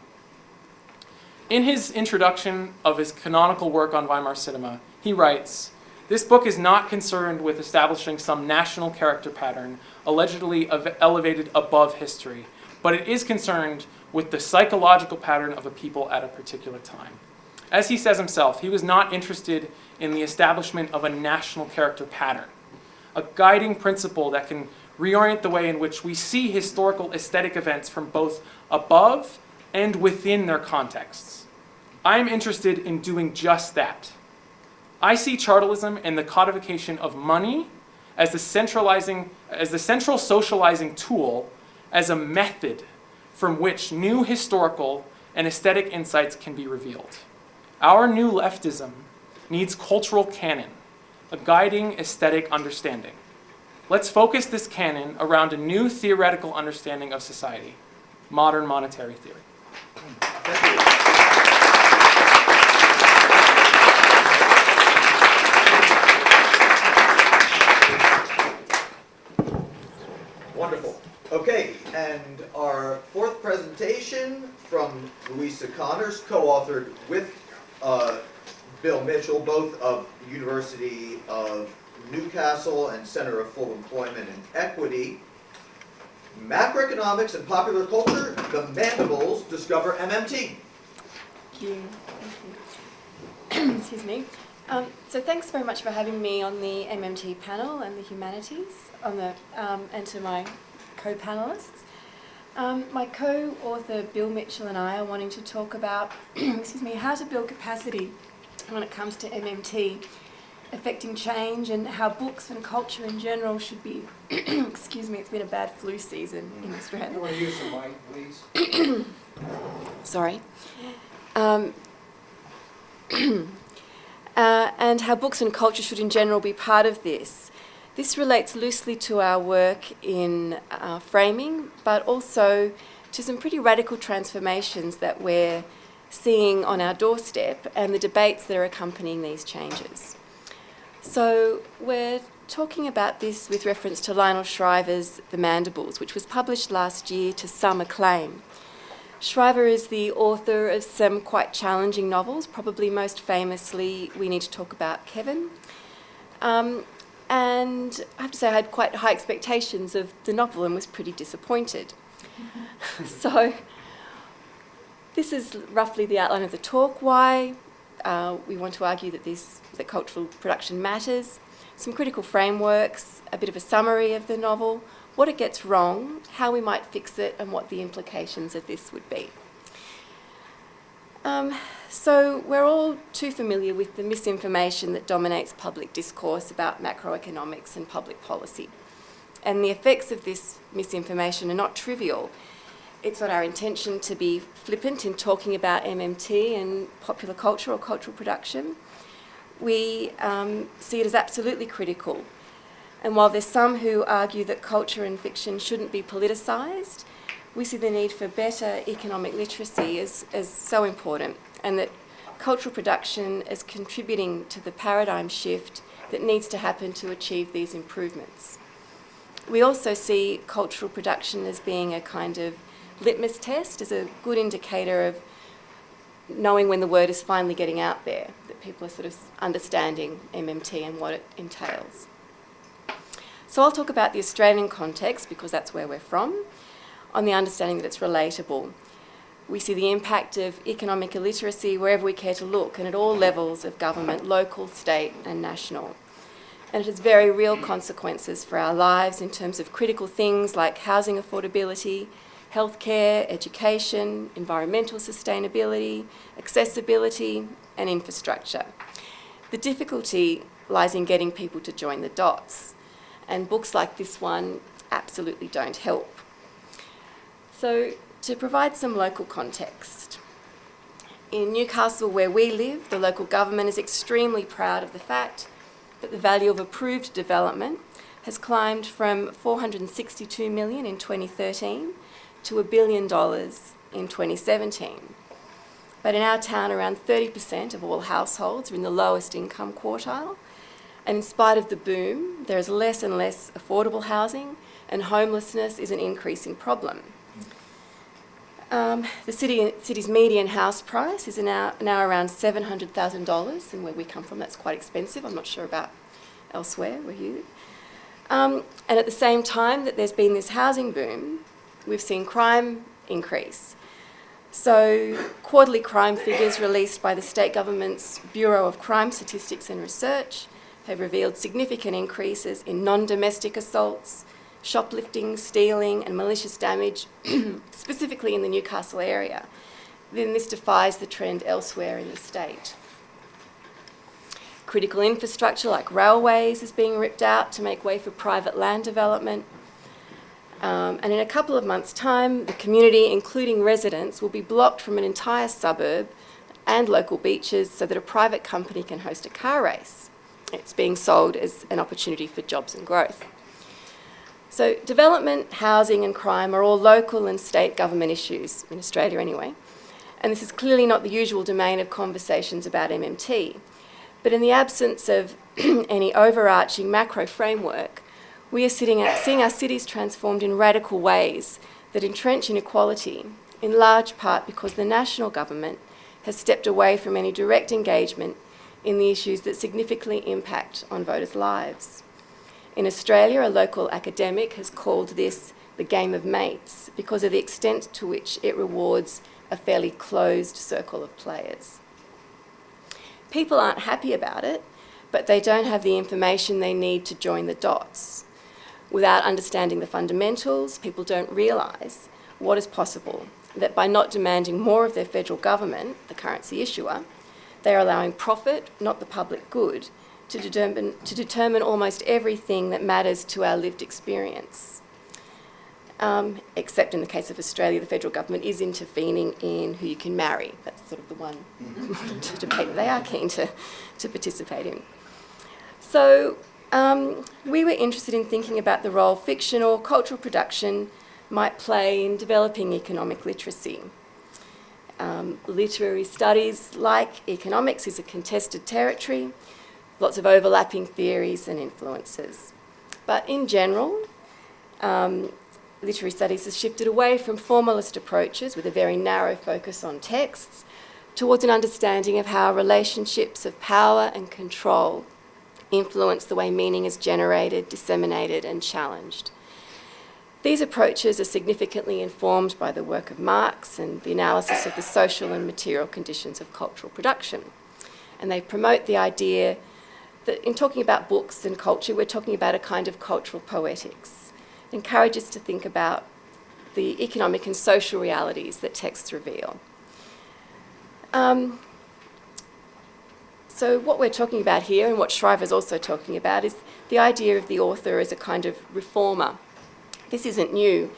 In his introduction of his canonical work on Weimar cinema, he writes, "This book is not concerned with establishing some national character pattern allegedly elevated above history, but it is concerned with the psychological pattern of a people at a particular time. As he says himself, he was not interested in the establishment of a national character pattern, a guiding principle that can reorient the way in which we see historical aesthetic events from both above and within their contexts. I'm interested in doing just that. I see chartalism and the codification of money as the central socializing tool, as a method from which new historical and aesthetic insights can be revealed. Our new leftism needs cultural canon, a guiding aesthetic understanding. Let's focus this canon around a new theoretical understanding of society, modern monetary theory. Thank you. Wonderful. Okay, and our fourth presentation from Louisa Connors, co-authored with Bill Mitchell, both of the University of Newcastle and Center of Full Employment and Equity. Macroeconomics and Popular Culture, the Mandibles Discover MMT. Thank you. Thank you. Excuse me. So thanks very much for having me on the MMT panel and the Humanities, and to my co-panelists. My co-author Bill Mitchell and I are wanting to talk about excuse me, how to build capacity when it comes to MMT, affecting change, and how books and culture in general should be excuse me, it's been a bad flu season in Australia. You want to use the mic, please? Sorry. And how books and culture should in general be part of this. This relates loosely to our work in framing, but also to some pretty radical transformations that we're seeing on our doorstep and the debates that are accompanying these changes. So we're talking about this with reference to Lionel Shriver's The Mandibles, which was published last year to some acclaim. Shriver is the author of some quite challenging novels, probably most famously We Need to Talk About Kevin. And I have to say I had quite high expectations of the novel and was pretty disappointed. So this is roughly the outline of the talk, why we want to argue that cultural production matters, some critical frameworks, a bit of a summary of the novel, what it gets wrong, how we might fix it, and what the implications of this would be. So we're all too familiar with the misinformation that dominates public discourse about macroeconomics and public policy. And the effects of this misinformation are not trivial. It's not our intention to be flippant in talking about MMT and popular culture or cultural production. We see it as absolutely critical. And while there's some who argue that culture and fiction shouldn't be politicised, we see the need for better economic literacy as so important, and that cultural production is contributing to the paradigm shift that needs to happen to achieve these improvements. We also see cultural production as being a kind of litmus test, as a good indicator of knowing when the word is finally getting out there, that people are sort of understanding MMT and what it entails. So I'll talk about the Australian context, because that's where we're from, on the understanding that it's relatable. We see the impact of economic illiteracy wherever we care to look, and at all levels of government, local, state and national. And it has very real consequences for our lives in terms of critical things like housing affordability, healthcare, education, environmental sustainability, accessibility and infrastructure. The difficulty lies in getting people to join the dots, and books like this one absolutely don't help. So, to provide some local context, in Newcastle where we live, the local government is extremely proud of the fact that the value of approved development has climbed from $462 million in 2013 to $1 billion in 2017. But in our town, around 30% of all households are in the lowest income quartile, and in spite of the boom, there is less and less affordable housing, and homelessness is an increasing problem. The city's median house price is now around $700,000, and where we come from, that's quite expensive. I'm not sure about elsewhere, where you live. And at the same time that there's been this housing boom, we've seen crime increase. So quarterly crime figures released by the state government's Bureau of Crime Statistics and Research have revealed significant increases in non-domestic assaults, shoplifting, stealing and malicious damage, specifically in the Newcastle area. Then this defies the trend elsewhere in the state. Critical infrastructure like railways is being ripped out to make way for private land development. And in a couple of months' time, the community, including residents, will be blocked from an entire suburb and local beaches so that a private company can host a car race. It's being sold as an opportunity for jobs and growth. So development, housing and crime are all local and state government issues, in Australia anyway. And this is clearly not the usual domain of conversations about MMT. But in the absence of any overarching macro framework, we are seeing our cities transformed in radical ways that entrench inequality, in large part because the national government has stepped away from any direct engagement in the issues that significantly impact on voters' lives. In Australia, a local academic has called this the game of mates because of the extent to which it rewards a fairly closed circle of players. People aren't happy about it, but they don't have the information they need to join the dots. Without understanding the fundamentals, people don't realise what is possible, that by not demanding more of their federal government, the currency issuer, they are allowing profit, not the public good, to determine almost everything that matters to our lived experience. Except in the case of Australia, the federal government is intervening in who you can marry. That's sort of the one debate that they are keen to participate in. So we were interested in thinking about the role fiction or cultural production might play in developing economic literacy. Literary studies, like economics, is a contested territory, lots of overlapping theories and influences. But in general, literary studies has shifted away from formalist approaches with a very narrow focus on texts towards an understanding of how relationships of power and control influence the way meaning is generated, disseminated and challenged. These approaches are significantly informed by the work of Marx and the analysis of the social and material conditions of cultural production. And they promote the idea that in talking about books and culture, we're talking about a kind of cultural poetics. It encourages us to think about the economic and social realities that texts reveal. So what we're talking about here, and what Shriver's also talking about, is the idea of the author as a kind of reformer. This isn't new.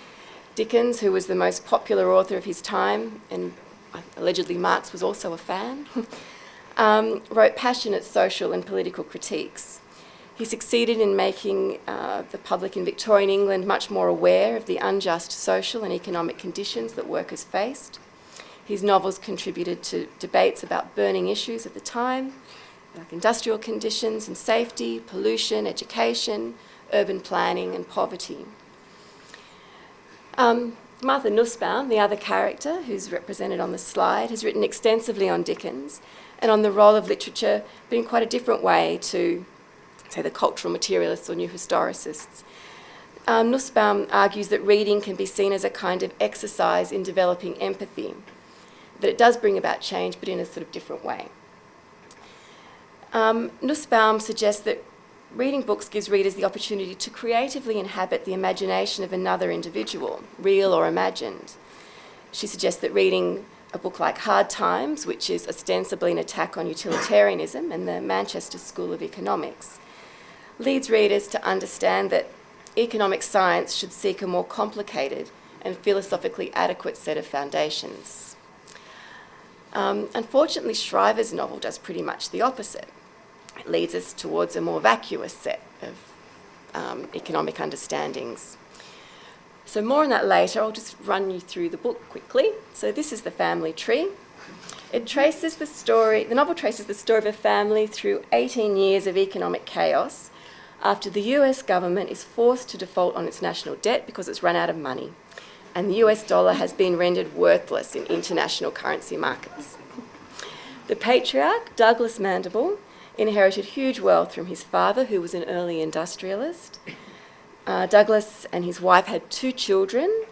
Dickens, who was the most popular author of his time, and allegedly Marx was also a fan, wrote passionate social and political critiques. He succeeded in making the public in Victorian England much more aware of the unjust social and economic conditions that workers faced. His novels contributed to debates about burning issues at the time, like industrial conditions and safety, pollution, education, urban planning and poverty. Martha Nussbaum, the other character who's represented on the slide, has written extensively on Dickens and on the role of literature, but in quite a different way to, say, the cultural materialists or new historicists. Nussbaum argues that reading can be seen as a kind of exercise in developing empathy, that it does bring about change, but in a sort of different way. Nussbaum suggests that reading books gives readers the opportunity to creatively inhabit the imagination of another individual, real or imagined. She suggests that reading a book like Hard Times, which is ostensibly an attack on utilitarianism and the Manchester School of Economics, leads readers to understand that economic science should seek a more complicated and philosophically adequate set of foundations. Unfortunately, Shriver's novel does pretty much the opposite. It leads us towards a more vacuous set of economic understandings. So more on that later. I'll just run you through the book quickly. So this is the family tree. It traces the story, the novel traces the story of a family through 18 years of economic chaos after the US government is forced to default on its national debt because it's run out of money, and the US dollar has been rendered worthless in international currency markets. The patriarch, Douglas Mandible, inherited huge wealth from his father, who was an early industrialist. Douglas and his wife had 2 children,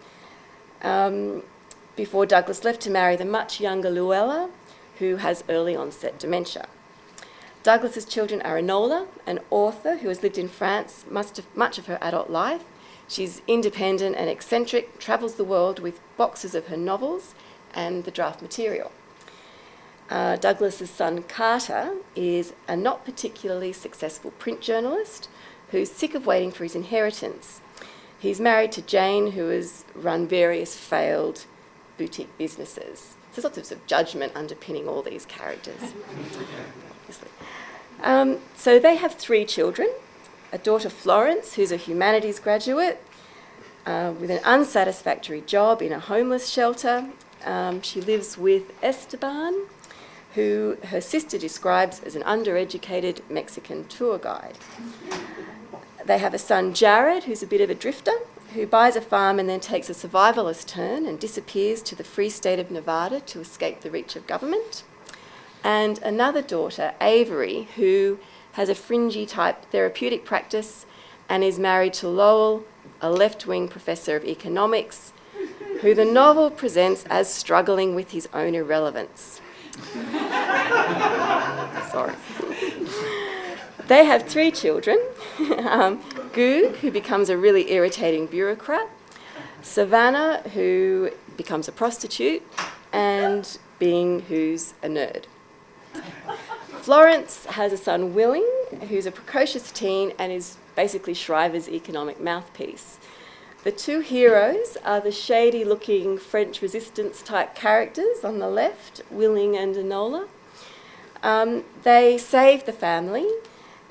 before Douglas left to marry the much younger Luella, who has early onset dementia. Douglas's children are Enola, an author who has lived in France much of her adult life. She's independent and eccentric, travels the world with boxes of her novels and the draft material. Douglas's son Carter is a not particularly successful print journalist who's sick of waiting for his inheritance. He's married to Jane, who has run various failed boutique businesses. There's lots of, sort of judgment underpinning all these characters. So they have 3 children, a daughter Florence, who's a humanities graduate with an unsatisfactory job in a homeless shelter. She lives with Esteban, who her sister describes as an undereducated Mexican tour guide. They have a son, Jared, who's a bit of a drifter, who buys a farm and then takes a survivalist turn and disappears to the free state of Nevada to escape the reach of government. And another daughter, Avery, who has a fringy type therapeutic practice and is married to Lowell, a left-wing professor of economics, who the novel presents as struggling with his own irrelevance. Sorry. They have 3 children, Goog, who becomes a really irritating bureaucrat, Savannah, who becomes a prostitute, and Bing, who's a nerd. Florence has a son, Willing, who's a precocious teen and is basically Shriver's economic mouthpiece. The 2 heroes are the shady-looking French resistance type characters on the left, Willing and Enola. They save the family,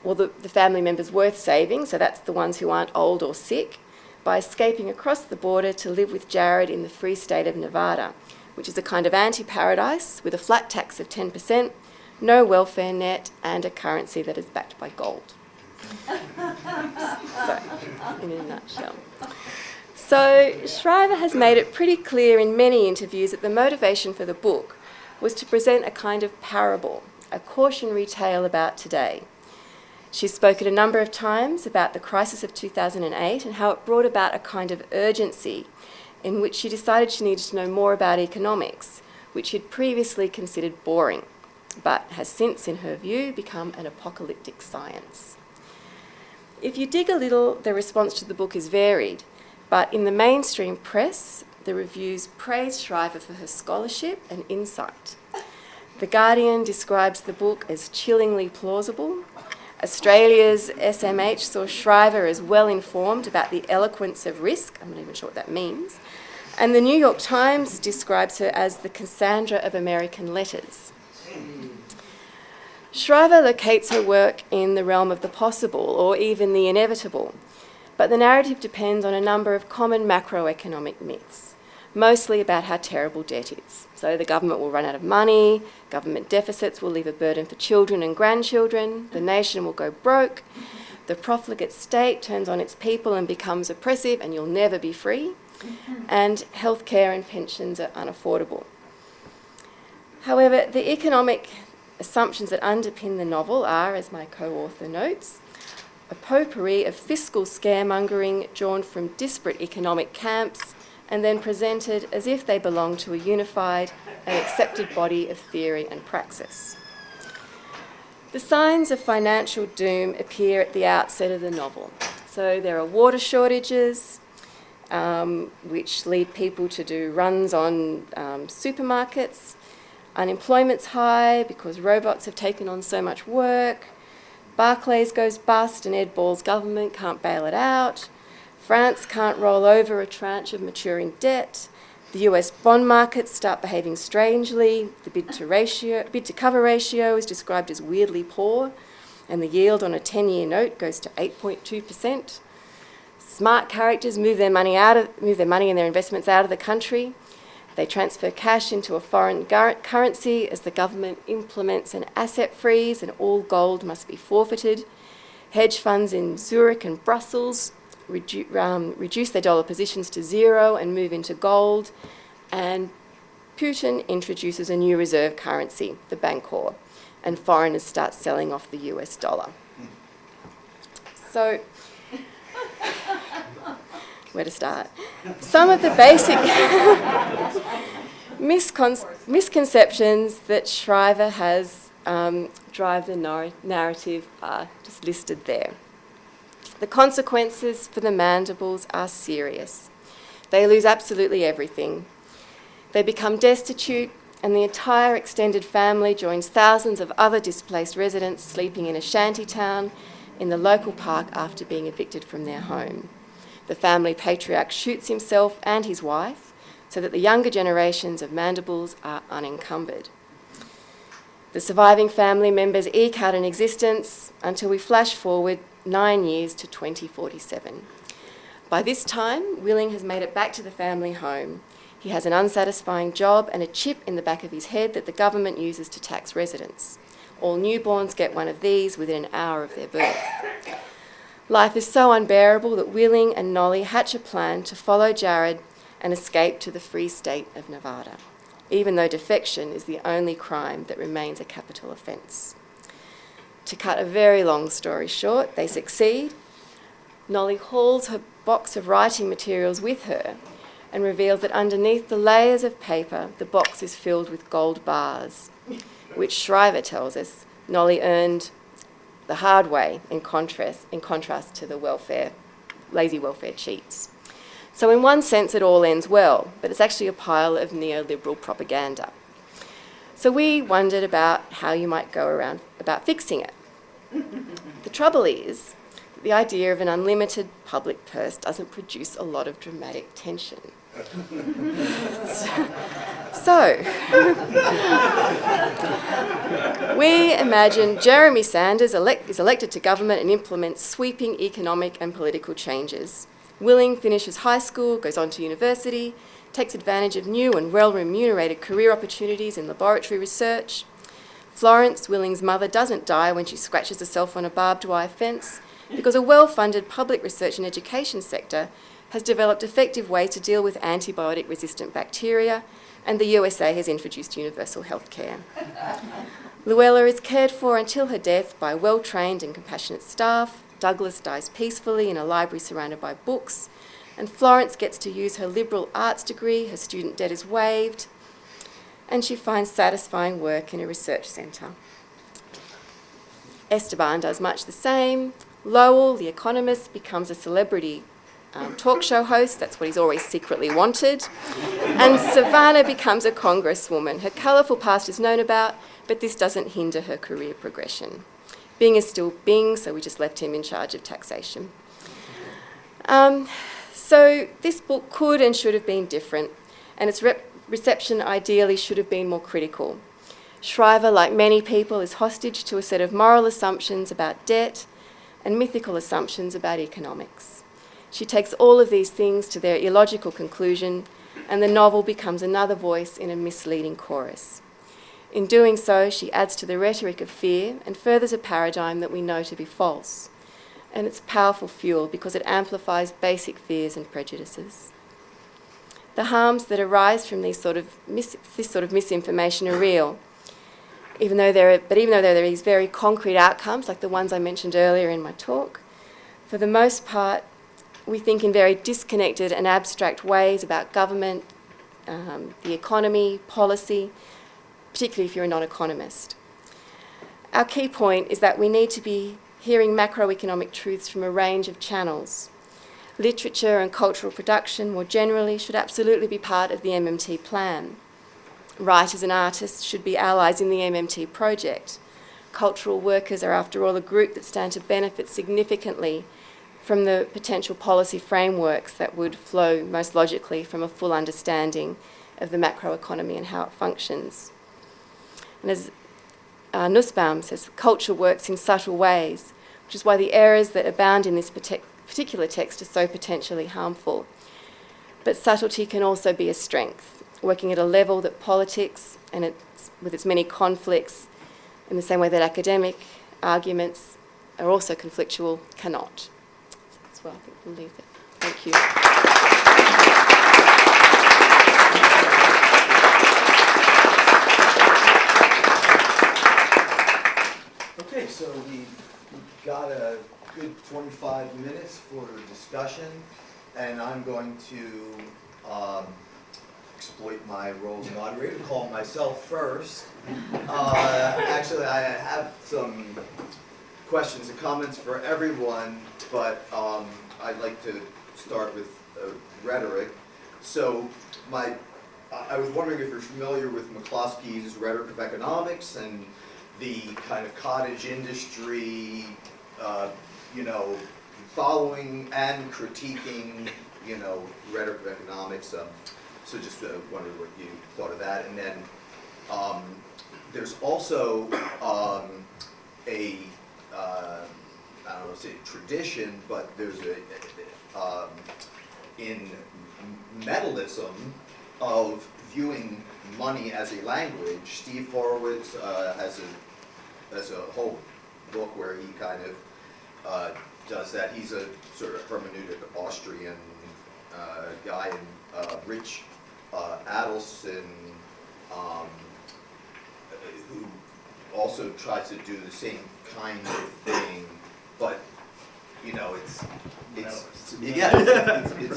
or the family members worth saving, so that's the ones who aren't old or sick, by escaping across the border to live with Jared in the free state of Nevada, which is a kind of anti-paradise with a flat tax of 10%, no welfare net, and a currency that is backed by gold. So, in a nutshell. So, Shriver has made it pretty clear in many interviews that the motivation for the book was to present a kind of parable, a cautionary tale about today. She's spoken a number of times about the crisis of 2008 and how it brought about a kind of urgency in which she decided she needed to know more about economics, which she'd previously considered boring, but has since, in her view, become an apocalyptic science. If you dig a little, the response to the book is varied, but in the mainstream press, the reviews praise Shriver for her scholarship and insight. The Guardian describes the book as chillingly plausible. Australia's SMH saw Shriver as well-informed about the eloquence of risk. I'm not even sure what that means. And the New York Times describes her as the Cassandra of American letters. Shriver locates her work in the realm of the possible or even the inevitable, but the narrative depends on a number of common macroeconomic myths, mostly about how terrible debt is. So the government will run out of money, government deficits will leave a burden for children and grandchildren, the nation will go broke, the profligate state turns on its people and becomes oppressive and you'll never be free, and healthcare and pensions are unaffordable. However, the economic assumptions that underpin the novel are, as my co-author notes, a potpourri of fiscal scaremongering drawn from disparate economic camps and then presented as if they belong to a unified and accepted body of theory and praxis. The signs of financial doom appear at the outset of the novel. So there are water shortages, which lead people to do runs on supermarkets. Unemployment's high because robots have taken on so much work. Barclays goes bust and Ed Ball's government can't bail it out. France can't roll over a tranche of maturing debt. The US bond markets start behaving strangely. The bid to cover ratio is described as weirdly poor, and the yield on a 10-year note goes to 8.2%. Smart characters move their money and their investments out of the country. They transfer cash into a foreign currency as the government implements an asset freeze and all gold must be forfeited. Hedge funds in Zurich and Brussels reduce their dollar positions to zero and move into gold. And Putin introduces a new reserve currency, the Bancor, and foreigners start selling off the US dollar. So, where to start? some of the basic misconceptions that Shriver has drive the narrative are just listed there. The consequences for the mandibles are serious. They lose absolutely everything. They become destitute, and the entire extended family joins thousands of other displaced residents sleeping in a shanty town in the local park after being evicted from their home. The family patriarch shoots himself and his wife so that the younger generations of mandibles are unencumbered. The surviving family members eke out an existence until we flash forward 9 years to 2047. By this time, Willing has made it back to the family home. He has an unsatisfying job and a chip in the back of his head that the government uses to tax residents. All newborns get one of these within an hour of their birth. Life is so unbearable that Willing and Nolly hatch a plan to follow Jared and escape to the Free State of Nevada, even though defection is the only crime that remains a capital offence. To cut a very long story short, they succeed. Nolly hauls her box of writing materials with her and reveals that underneath the layers of paper, the box is filled with gold bars, which Shriver tells us Nolly earned the hard way in contrast to the lazy welfare cheats. So in one sense, it all ends well, but it's actually a pile of neoliberal propaganda. So we wondered about how you might go around about fixing it. The trouble is, the idea of an unlimited public purse doesn't produce a lot of dramatic tension. So, we imagine Jeremy Sanders is elected to government and implements sweeping economic and political changes. Willing finishes high school, goes on to university, takes advantage of new and well-remunerated career opportunities in laboratory research. Florence, Willing's mother, doesn't die when she scratches herself on a barbed wire fence because a well-funded public research and education sector has developed effective ways to deal with antibiotic-resistant bacteria, and the USA has introduced universal health care. Luella is cared for until her death by well-trained and compassionate staff. Douglas dies peacefully in a library surrounded by books, and Florence gets to use her liberal arts degree, her student debt is waived, and she finds satisfying work in a research centre. Esteban does much the same. Lowell, the economist, becomes a celebrity talk show host. That's what he's always secretly wanted. And Savannah becomes a congresswoman. Her colourful past is known about, but this doesn't hinder her career progression. Bing is still Bing, so we just left him in charge of taxation. So this book could and should have been different, and its reception ideally should have been more critical. Shriver, like many people, is hostage to a set of moral assumptions about debt and mythical assumptions about economics. She takes all of these things to their illogical conclusion, and the novel becomes another voice in a misleading chorus. In doing so, she adds to the rhetoric of fear and furthers a paradigm that we know to be false. And it's powerful fuel because it amplifies basic fears and prejudices. The harms that arise from this sort of misinformation are real. Even though there are these very concrete outcomes, like the ones I mentioned earlier in my talk, for the most part, we think in very disconnected and abstract ways about government, the economy, policy, particularly if you're a non-economist. Our key point is that we need to be hearing macroeconomic truths from a range of channels. Literature and cultural production more generally should absolutely be part of the MMT plan. Writers and artists should be allies in the MMT project. Cultural workers are, after all, a group that stand to benefit significantly from the potential policy frameworks that would flow most logically from a full understanding of the macroeconomy and how it functions. And as Nussbaum says, culture works in subtle ways, which is why the errors that abound in this particular text are so potentially harmful. But subtlety can also be a strength, working at a level that politics, and with its many conflicts, in the same way that academic arguments are also conflictual, cannot. So that's where I think we'll leave it. Thank you. Okay, so we've got a good 25 minutes for discussion and I'm going to exploit my role as moderator, call myself first. Actually, I have some questions and comments for everyone, but I'd like to start with rhetoric. So I was wondering if you're familiar with McCloskey's Rhetoric of Economics and the kind of cottage industry, following and critiquing, rhetoric of economics. So just wondered what you thought of that. And then there's also I don't know, say tradition, but there's in metalism of viewing money as a language. Steve Horowitz has a whole book where he kind of does that. He's a sort of hermeneutic Austrian guy, and Rich Adelson, who also tries to do the same kind of thing, but it's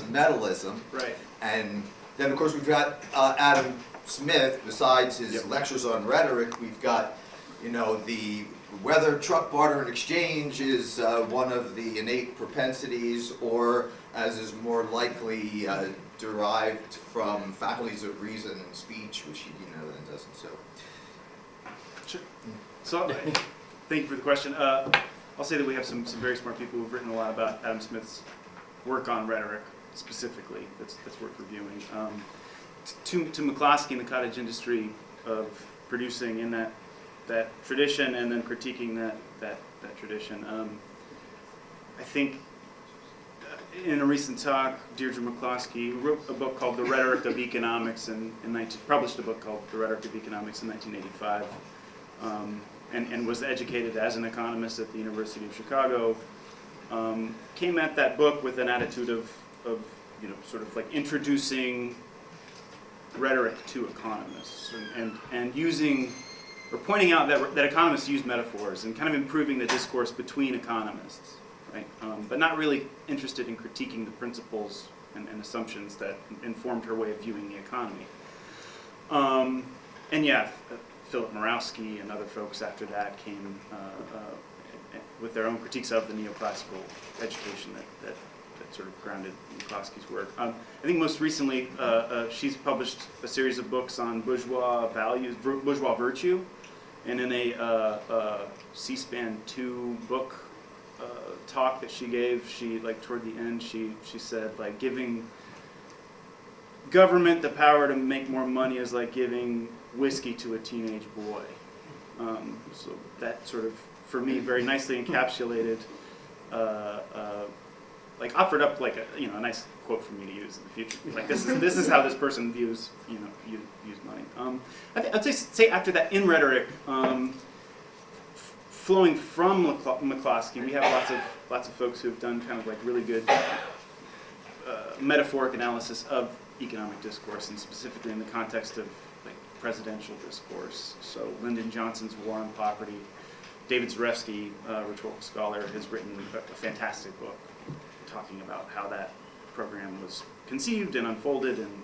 metalism. Right. And then, of course, we've got Adam Smith. Besides his lectures on rhetoric, we've got, the whether truck barter and exchange is one of the innate propensities, or as is more likely derived from faculties of reason and speech, which he then doesn't. So, Sure. So, thank you for the question. I'll say that we have some very smart people who've written a lot about Adam Smith's work on rhetoric specifically. That's worth reviewing. To McCloskey and the cottage industry of producing in that tradition and then critiquing that tradition. I think in a recent talk, Deirdre McCloskey wrote a book called The Rhetoric of Economics published a book called The Rhetoric of Economics in 1985. And was educated as an economist at the University of Chicago, came at that book with an attitude of sort of like introducing rhetoric to economists and using or pointing out that economists use metaphors and kind of improving the discourse between economists, right? But not really interested in critiquing the principles and assumptions that informed her way of viewing the economy. Philip Murawski and other folks after that came with their own critiques of the neoclassical education that sort of grounded McCloskey's work. I think most recently she's published a series of books on bourgeois values, bourgeois virtue, and in a C-SPAN 2 book talk that she gave, toward the end, she said giving government the power to make more money is like giving whiskey to a teenage boy. So that sort of, for me, very nicely encapsulated, offered up a nice quote for me to use in the future. This is how this person views money. I'd say after that, in rhetoric, flowing from McCloskey, we have lots of folks who have done kind of really good metaphoric analysis of economic discourse, and specifically in the context of presidential discourse. So Lyndon Johnson's War on Poverty. David Zarefsky, Rhetorical Scholar, has written a fantastic book talking about how that program was conceived and unfolded and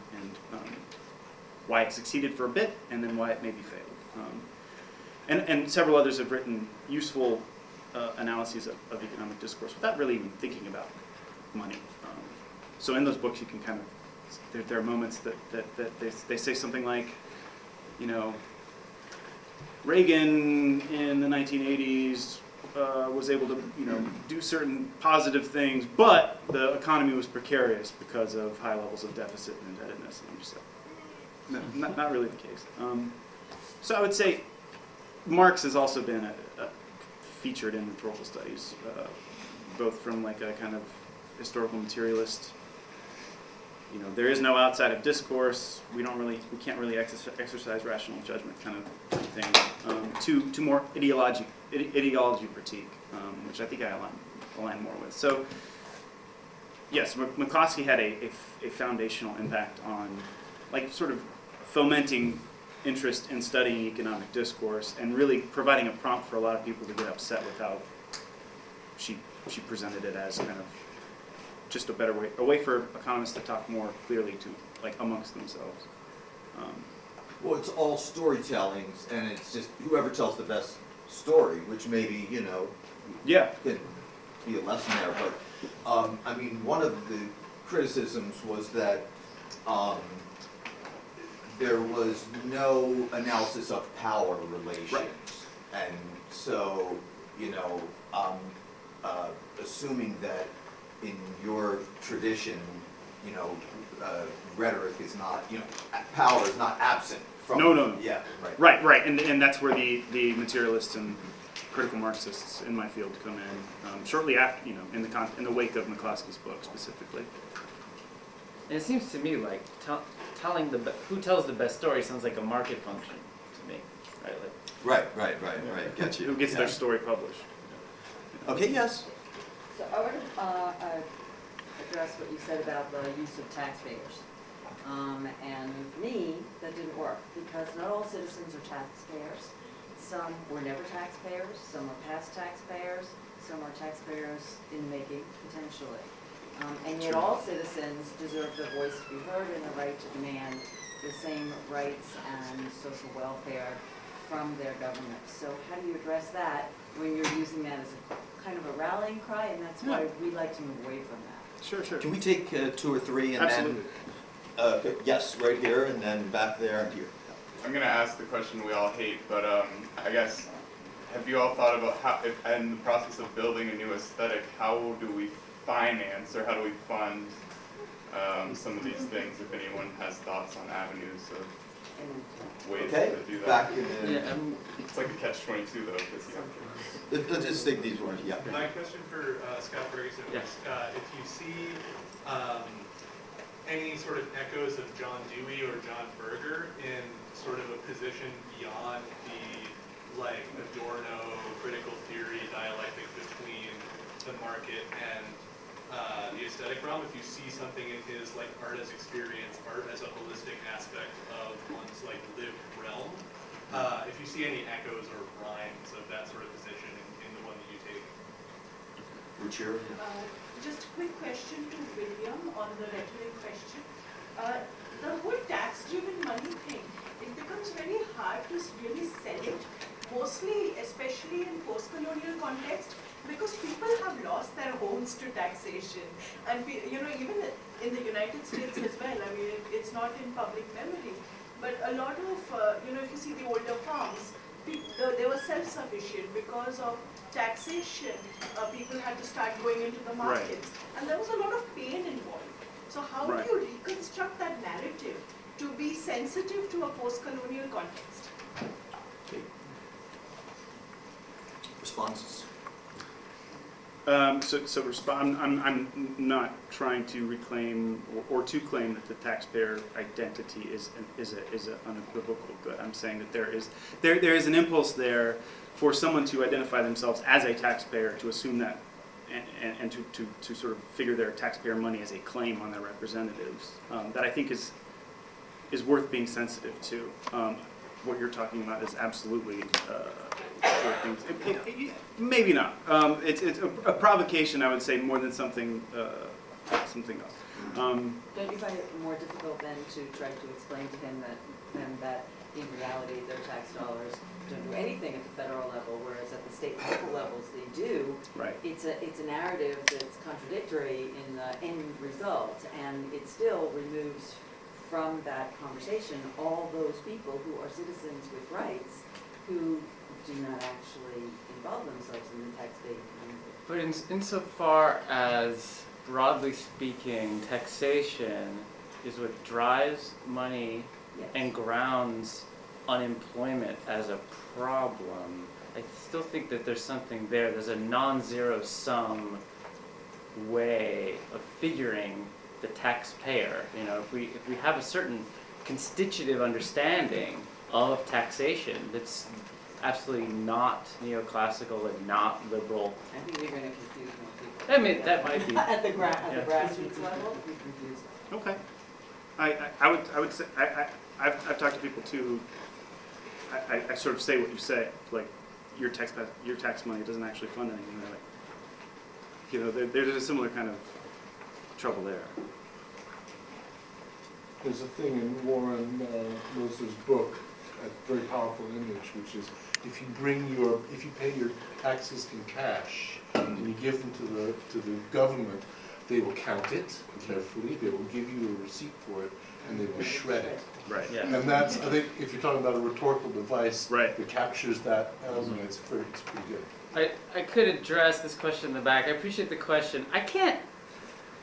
why it succeeded for a bit and then why it maybe failed. And several others have written useful analyses of economic discourse without really even thinking about money. So in those books you can kind of, there are moments that they say something like, Reagan in the 1980s was able to, do certain positive things, but the economy was precarious because of high levels of deficit and indebtedness. And I'm just like, not really the case. So I would say Marx has also been featured in Rhetorical Studies, both from a kind of historical materialist. There is no outside of discourse. We can't really exercise rational judgment kind of thing. To more ideology critique, which I think I align more with. So, yes, McCloskey had a foundational impact on, sort of fomenting interest in studying economic discourse and really providing a prompt for a lot of people to get upset with how she presented it as kind of just a way for economists to talk more clearly to, like, amongst themselves. Well, it's all storytelling, and it's just whoever tells the best story, which maybe, Yeah. could be a lesson there, but, I mean, one of the criticisms was that, there was no analysis of power relations. Right. And so, assuming that in your tradition, rhetoric is not, power is not absent from. No. Yeah, right. Right, and that's where the materialists and critical Marxists in my field come in, shortly after, in the wake of McCloskey's book specifically. And it seems to me like telling who tells the best story sounds like a market function to me, right? Like, Right, get you. Who gets their story published. Okay, yes. So I want to address what you said about the use of taxpayers. And for me, that didn't work because not all citizens are taxpayers. Some were never taxpayers, some are past taxpayers, some are taxpayers in making, potentially. And yet all citizens deserve their voice to be heard and the right to demand the same rights and social welfare from their government. So how do you address that when you're using that as a kind of a rallying cry? And that's why we like to move away from that. Sure. Can we take 2 or 3 and Absolutely. then, yes, right here, and then back there and here. I'm going to ask the question we all hate, but I guess, have you all thought about how, in the process of building a new aesthetic, how do we finance or how do we fund some of these things, if anyone has thoughts on avenues of ways Okay, to do that? back in the, It's like a catch-22 though, because let's just take these ones, yeah. My question for Scott Ferguson was, Yes. if you see any sort of echoes of John Dewey or John Berger in sort of a position beyond the Adorno critical theory dialectic between the market and the aesthetic realm, if you see something in his art as experience, art as a holistic aspect of one's lived realm, if you see any echoes or rhymes of that sort of position in the one that you take. Ruchir? Just a quick question to William on the rhetoric question. The whole tax-driven money thing, it becomes very hard to really sell it, mostly, especially in post-colonial context, because people have lost their homes to taxation. And, even in the United States as well, I mean, it's not in public memory. But a lot of, if you see the older farms, they were self-sufficient because of taxation. People had to start going into the markets. And there was a lot of pain involved. So how do you reconstruct that narrative to be sensitive to a post-colonial context? Okay. Responses? I'm not trying to reclaim or to claim that the taxpayer identity is an unequivocal good. I'm saying that there is an impulse there for someone to identify themselves as a taxpayer, to assume that and to sort of figure their taxpayer money as a claim on their representatives, that I think is worth being sensitive to. What you're talking about is absolutely things. Maybe not. It's a provocation, I would say, more than something else. Don't you find it more difficult then to try to explain to him that in reality their tax dollars don't do anything at the federal level, whereas at the state and local levels they do? Right. It's a narrative that's contradictory in the end result, and it still removes from that conversation all those people who are citizens with rights who do not actually involve themselves in the tax-paying community. But insofar as, broadly speaking, taxation is what drives money Yes. and grounds unemployment as a problem, I still think that there's something there. There's a non-zero sum way of figuring the taxpayer. If we have a certain constitutive understanding of taxation that's absolutely not neoclassical and not liberal. I think you're going to confuse more people. I mean, that might be. At the grassroots level, you confuse them. Okay. I would say I've talked to people too. I sort of say what you say, like your tax money doesn't actually fund anything. They're like, there's a similar kind of trouble there. There's a thing in Warren Moser's book, a very powerful image, which is if you pay your taxes in cash and you give them to the government, they will count it carefully, they will give you a receipt for it, and they will shred it. Right. And that's, I think, if you're talking about a rhetorical device Right. that captures that element, it's pretty good. I could address this question in the back. I appreciate the question.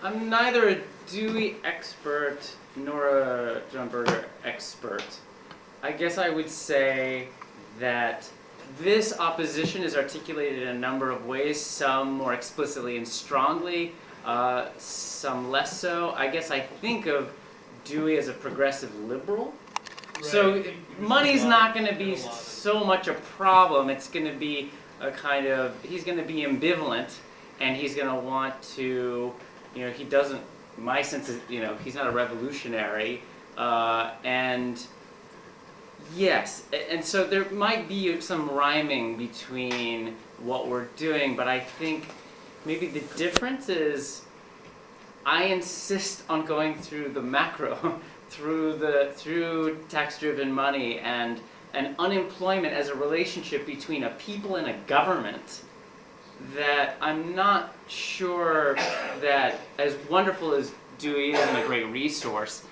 I'm neither a Dewey expert nor a John Berger expert. I guess I would say that this opposition is articulated in a number of ways, some more explicitly and strongly, some less so. I guess I think of Dewey as a progressive liberal. So Right. money's not going to be so much a problem. It's going to be a kind of, he's going to be ambivalent, and he's going to want to, he doesn't, my sense is, he's not a revolutionary, and yes, and so there might be some rhyming between what we're doing, but I think maybe the difference is I insist on going through the macro, through tax-driven money and unemployment as a relationship between a people and a government, that I'm not sure that, as wonderful as Dewey is and a great resource,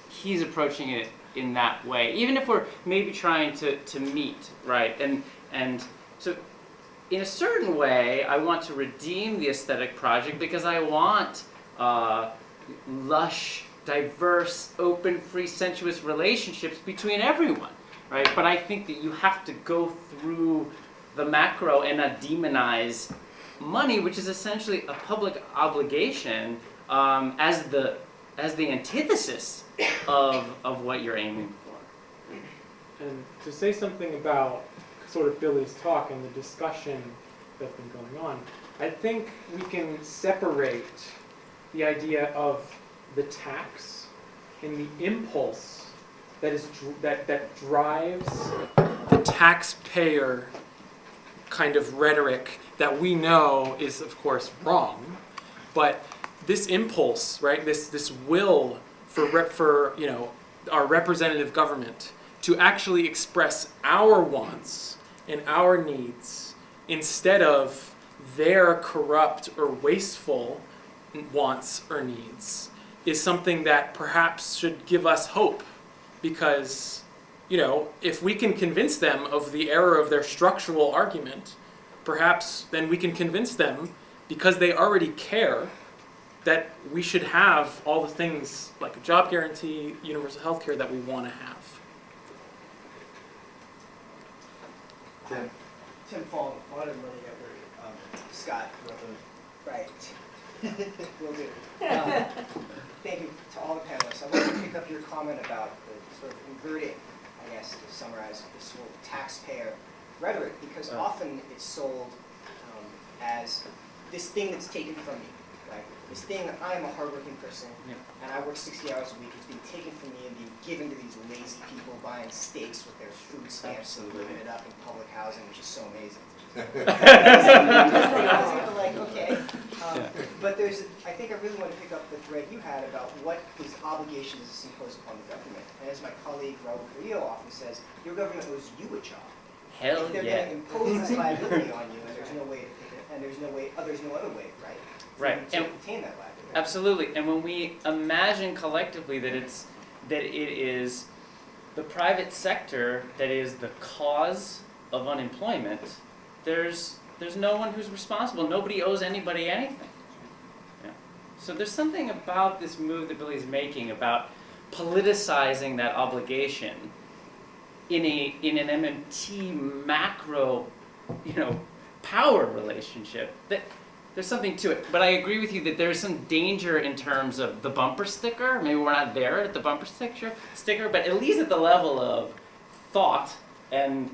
he's approaching it in that way, even if we're maybe trying to meet, right? And so in a certain way, I want to redeem the aesthetic project because I want lush, diverse, open, free, sensuous relationships between everyone, right? But I think that you have to go through the macro and not demonize money, which is essentially a public obligation, as the antithesis of what you're aiming for. And to say something about sort of Billy's talk and the discussion that's been going on, I think we can separate the idea of the tax and the impulse that drives the taxpayer kind of rhetoric that we know is, of course, wrong, but this impulse, right? This will for our representative government to actually express our wants and our needs instead of their corrupt or wasteful wants or needs is something that perhaps should give us hope, because if we can convince them of the error of their structural argument, perhaps then we can convince them, because they already care, that we should have all the things like a job guarantee, universal health care that we want to have. Tim Fong, Modern Money Network. Scott, right. Will do. Thank you to all the panelists. I want to pick up your comment about the sort of inverting, I guess, to summarize this sort of taxpayer rhetoric, because often it's sold as this thing that's taken from me, right? This thing that I am a hardworking person, and I work 60 hours a week, is being taken from me and being given to these lazy people buying steaks with their food stamps and living it up in public housing, which is so amazing. Like, okay. But I think I really want to pick up the thread you had about what his obligation is imposed upon the government. And as my colleague Raul Carrillo often says, your government owes you a job. Hell if they're yeah. going to impose this liability on you, and there's no way to pick it, and there's no other way, right? Right. To obtain that liability. Absolutely. And when we imagine collectively that it is the private sector that is the cause of unemployment, there's no one who's responsible. Nobody owes anybody anything. Yeah. So there's something about this move that Billy's making about politicizing that obligation in an MMT macro, power relationship that there's something to it. But I agree with you that there's some danger in terms of the bumper sticker. Maybe we're not there at the bumper sticker, but at least at the level of thought and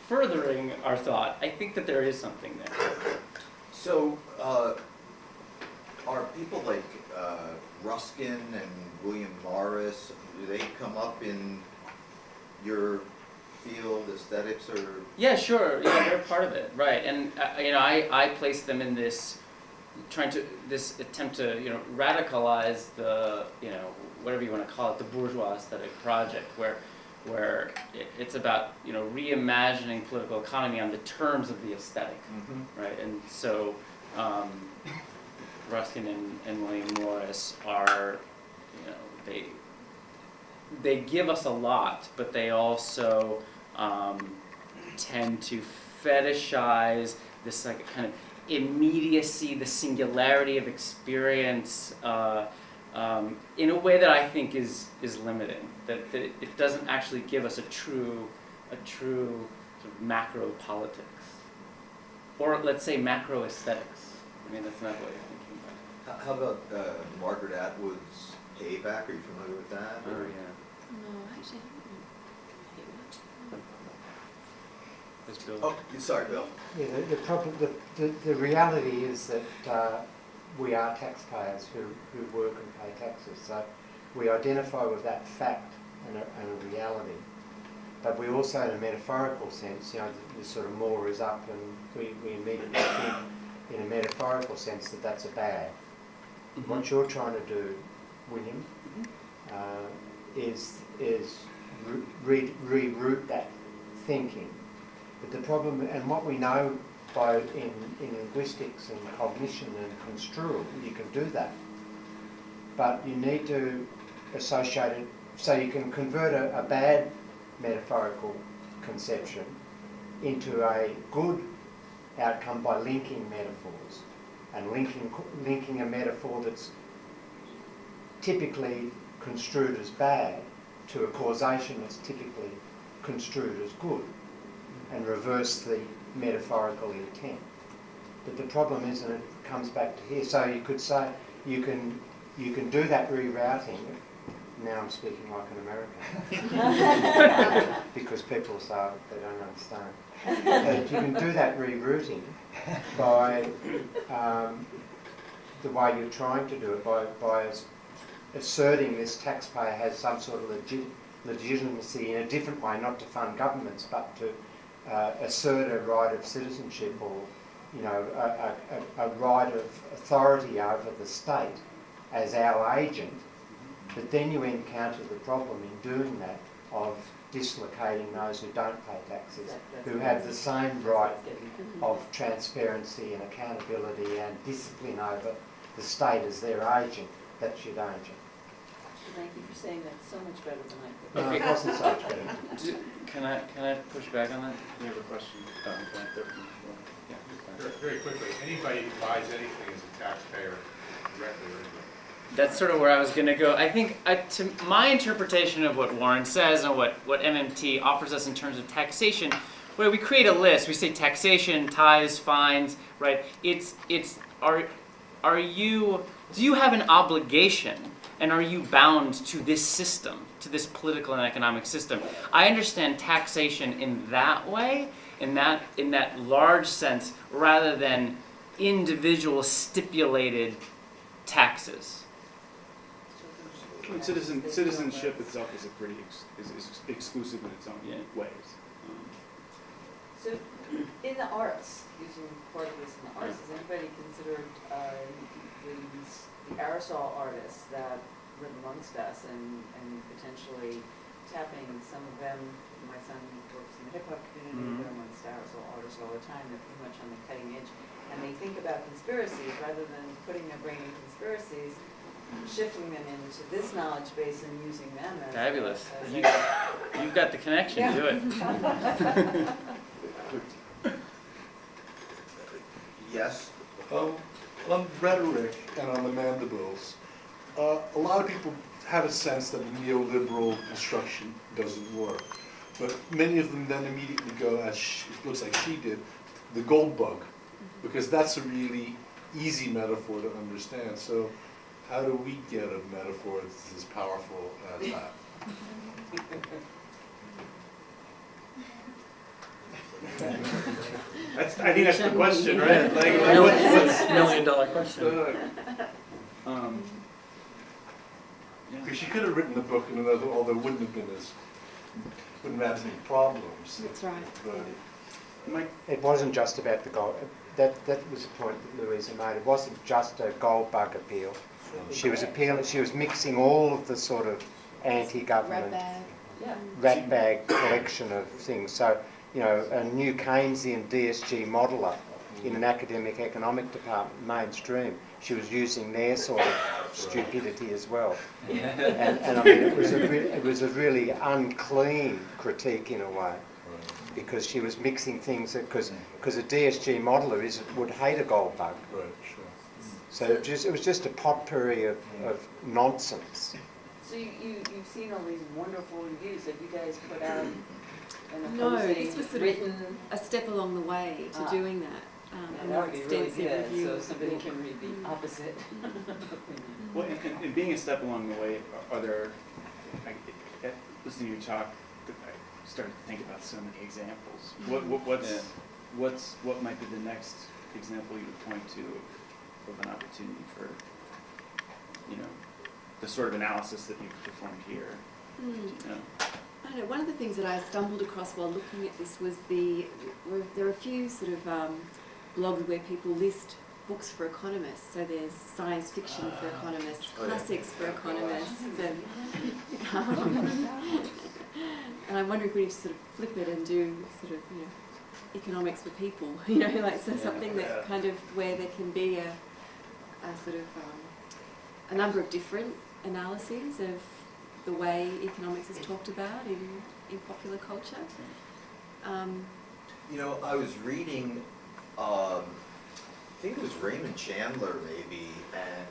furthering our thought, I think that there is something there. So, are people like Ruskin and William Morris, do they come up in your field, aesthetics, or? Yeah, sure. Yeah, they're part of it, right? And I place them in this this attempt to, radicalize the, whatever you want to call it, the bourgeois aesthetic project, where it's about, reimagining political economy on the terms of the aesthetic, right? And so Ruskin and William Morris are, they give us a lot, but they also tend to fetishize this like kind of immediacy, the singularity of experience, in a way that I think is limiting. That it doesn't actually give us a true sort of macro politics, or let's say macro aesthetics. I mean, that's another way of thinking about it. How about Margaret Atwood's Payback? Are you familiar with that? Oh, Or- yeah. No, actually, Yes, Bill. Oh, sorry, Bill. Yeah, the problem, the reality is that we are taxpayers who work and pay taxes. So we identify with that fact and a reality. But we also, in a metaphorical sense, the sort of more is up, and we immediately think in a metaphorical sense that that's a bad. Mm-hmm. What you're trying to do, William, is reroute that thinking. But the problem, and what we know in linguistics and cognition and construal, you can do that. But you need to associate it, so you can convert a bad metaphorical conception into a good outcome by linking metaphors, and linking a metaphor that's typically construed as bad to a causation that's typically construed as good, and reverse the metaphorical intent. But the problem is, and it comes back to here, so you could say you can do that rerouting. Now I'm speaking like an American because people say they don't understand. But you can do that rerouting by the way you're trying to do it, by asserting this taxpayer has some sort of legitimacy in a different way, not to fund governments, but to assert a right of citizenship, or a right of authority over the state as our agent. But then you encounter the problem in doing that of dislocating those who don't pay taxes, who have the same right of transparency and accountability and discipline over the state as their agent. That's your danger. Thank you for saying that so much better than I could. No, it wasn't so much better. Can I push back on that? You have a question? Yeah. Very quickly, anybody who buys anything is a taxpayer, directly or indirectly. That's sort of where I was going to go. I think to my interpretation of what Warren says and what MMT offers us in terms of taxation, where we create a list, we say taxation, tithes, fines, right? Do you have an obligation, and are you bound to this system, to this political and economic system? I understand taxation in that way, in that large sense, rather than individual stipulated taxes. Citizenship itself is is exclusive in its own ways. So, in the arts, using part of this in the arts, has anybody considered the aerosol artists that live amongst us and potentially tapping some of them? My son works in the hip hop community, they're amongst aerosol artists all the time, they're pretty much on the cutting edge. And they think about conspiracies, rather than putting their brain in conspiracies, shifting them into this knowledge base and using them as Fabulous. as You've got the connection. Do it. Yes. On rhetoric and on the mandibles, a lot of people have a sense that the neoliberal construction doesn't work. But many of them then immediately go, as it looks like she did, the gold bug, because that's a really easy metaphor to understand. So how do we get a metaphor that's as powerful as that? I think that's the question, right? $1 million question. Because she could have written the book in another, although it wouldn't have as many problems. That's right. But It wasn't just about the gold. that was the point that Louisa made. It wasn't just a gold bug appeal. She was appealing. She was mixing all of the sort of anti-government rat bag collection of things. So, you know, a new Keynesian DSG modeler in an academic economic department, mainstream, she was using their sort of stupidity as well. And I mean, it was a really unclean critique in a way, because she was mixing things because a DSG modeler would hate a gold bug. Right, sure. So it was just a potpourri of nonsense. So you've seen all these wonderful reviews that you guys put out and No, opposing this was sort written. of a step along the way to doing that. A That more would be really extensive good, review. so somebody can read the opposite. Well, and being a step along the way, are there, listening to you talk, I started to think about so many examples. What might be the next example you would point to of an opportunity for, you know, the sort of analysis that you've performed here? You know? I don't know, one of the things that I stumbled across while looking at this was there are a few sort of blogs where people list books for economists. So there's science fiction for economists, classics for economists, and I'm wondering if we need to sort of flip it and do sort of, you know, economics for people, you know, like so something that kind of where there can be a sort of a number of different analyses of the way economics is talked about in popular culture. You know, I was reading, I think it was Raymond Chandler maybe, and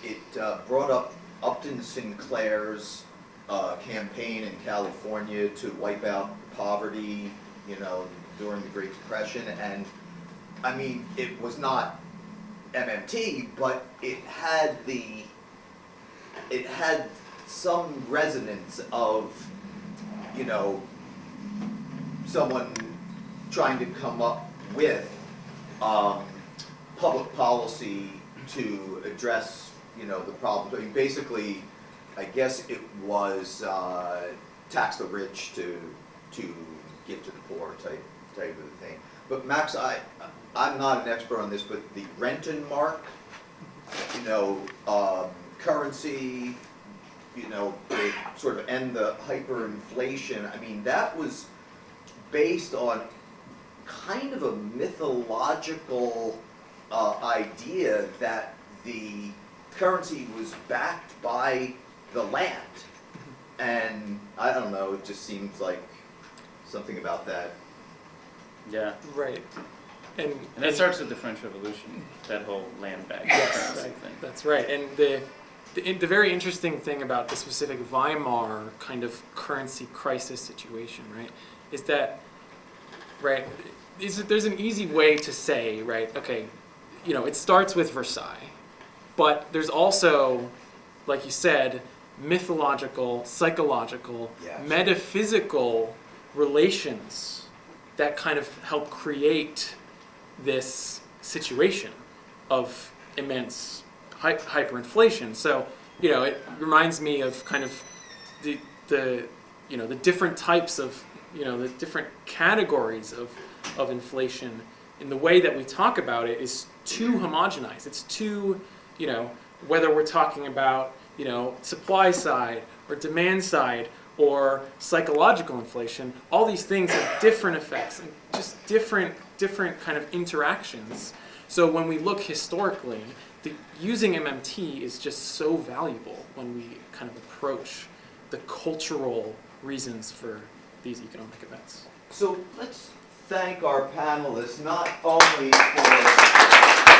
it brought up Upton Sinclair's campaign in California to wipe out poverty, you know, during the Great Depression. And I mean, it was not MMT, but it had some resonance of, you know, someone trying to come up with public policy to address, you know, the problem. I mean, basically, I guess it was tax the rich to give to the poor type of a thing. But Max, I'm not an expert on this, but the Rentenmark, you know, currency, you know, to sort of end the hyperinflation. I mean, that was based on kind of a mythological idea that the currency was backed by the land. And I don't know, it just seems like something about that. Yeah. Right. And that starts with the French Revolution, that whole land bag currency thing. That's right. And the very interesting thing about the specific Weimar kind of currency crisis situation, right, is that, right, there's an easy way to say, right, okay, you know, it starts with Versailles, but there's also, like you said, mythological, psychological, metaphysical relations that kind of help create this situation of immense hyperinflation. So, you know, it reminds me of kind of the you know, the different types of, you know, the different categories of inflation. In the way that we talk about it is too homogenized. It's too, you know, whether we're talking about, you know, supply side or demand side or psychological inflation, all these things have different effects and just different kind of interactions. So when we look historically, using MMT is just so valuable when we kind of approach the cultural reasons for these economic events. So let's thank our panelists not only for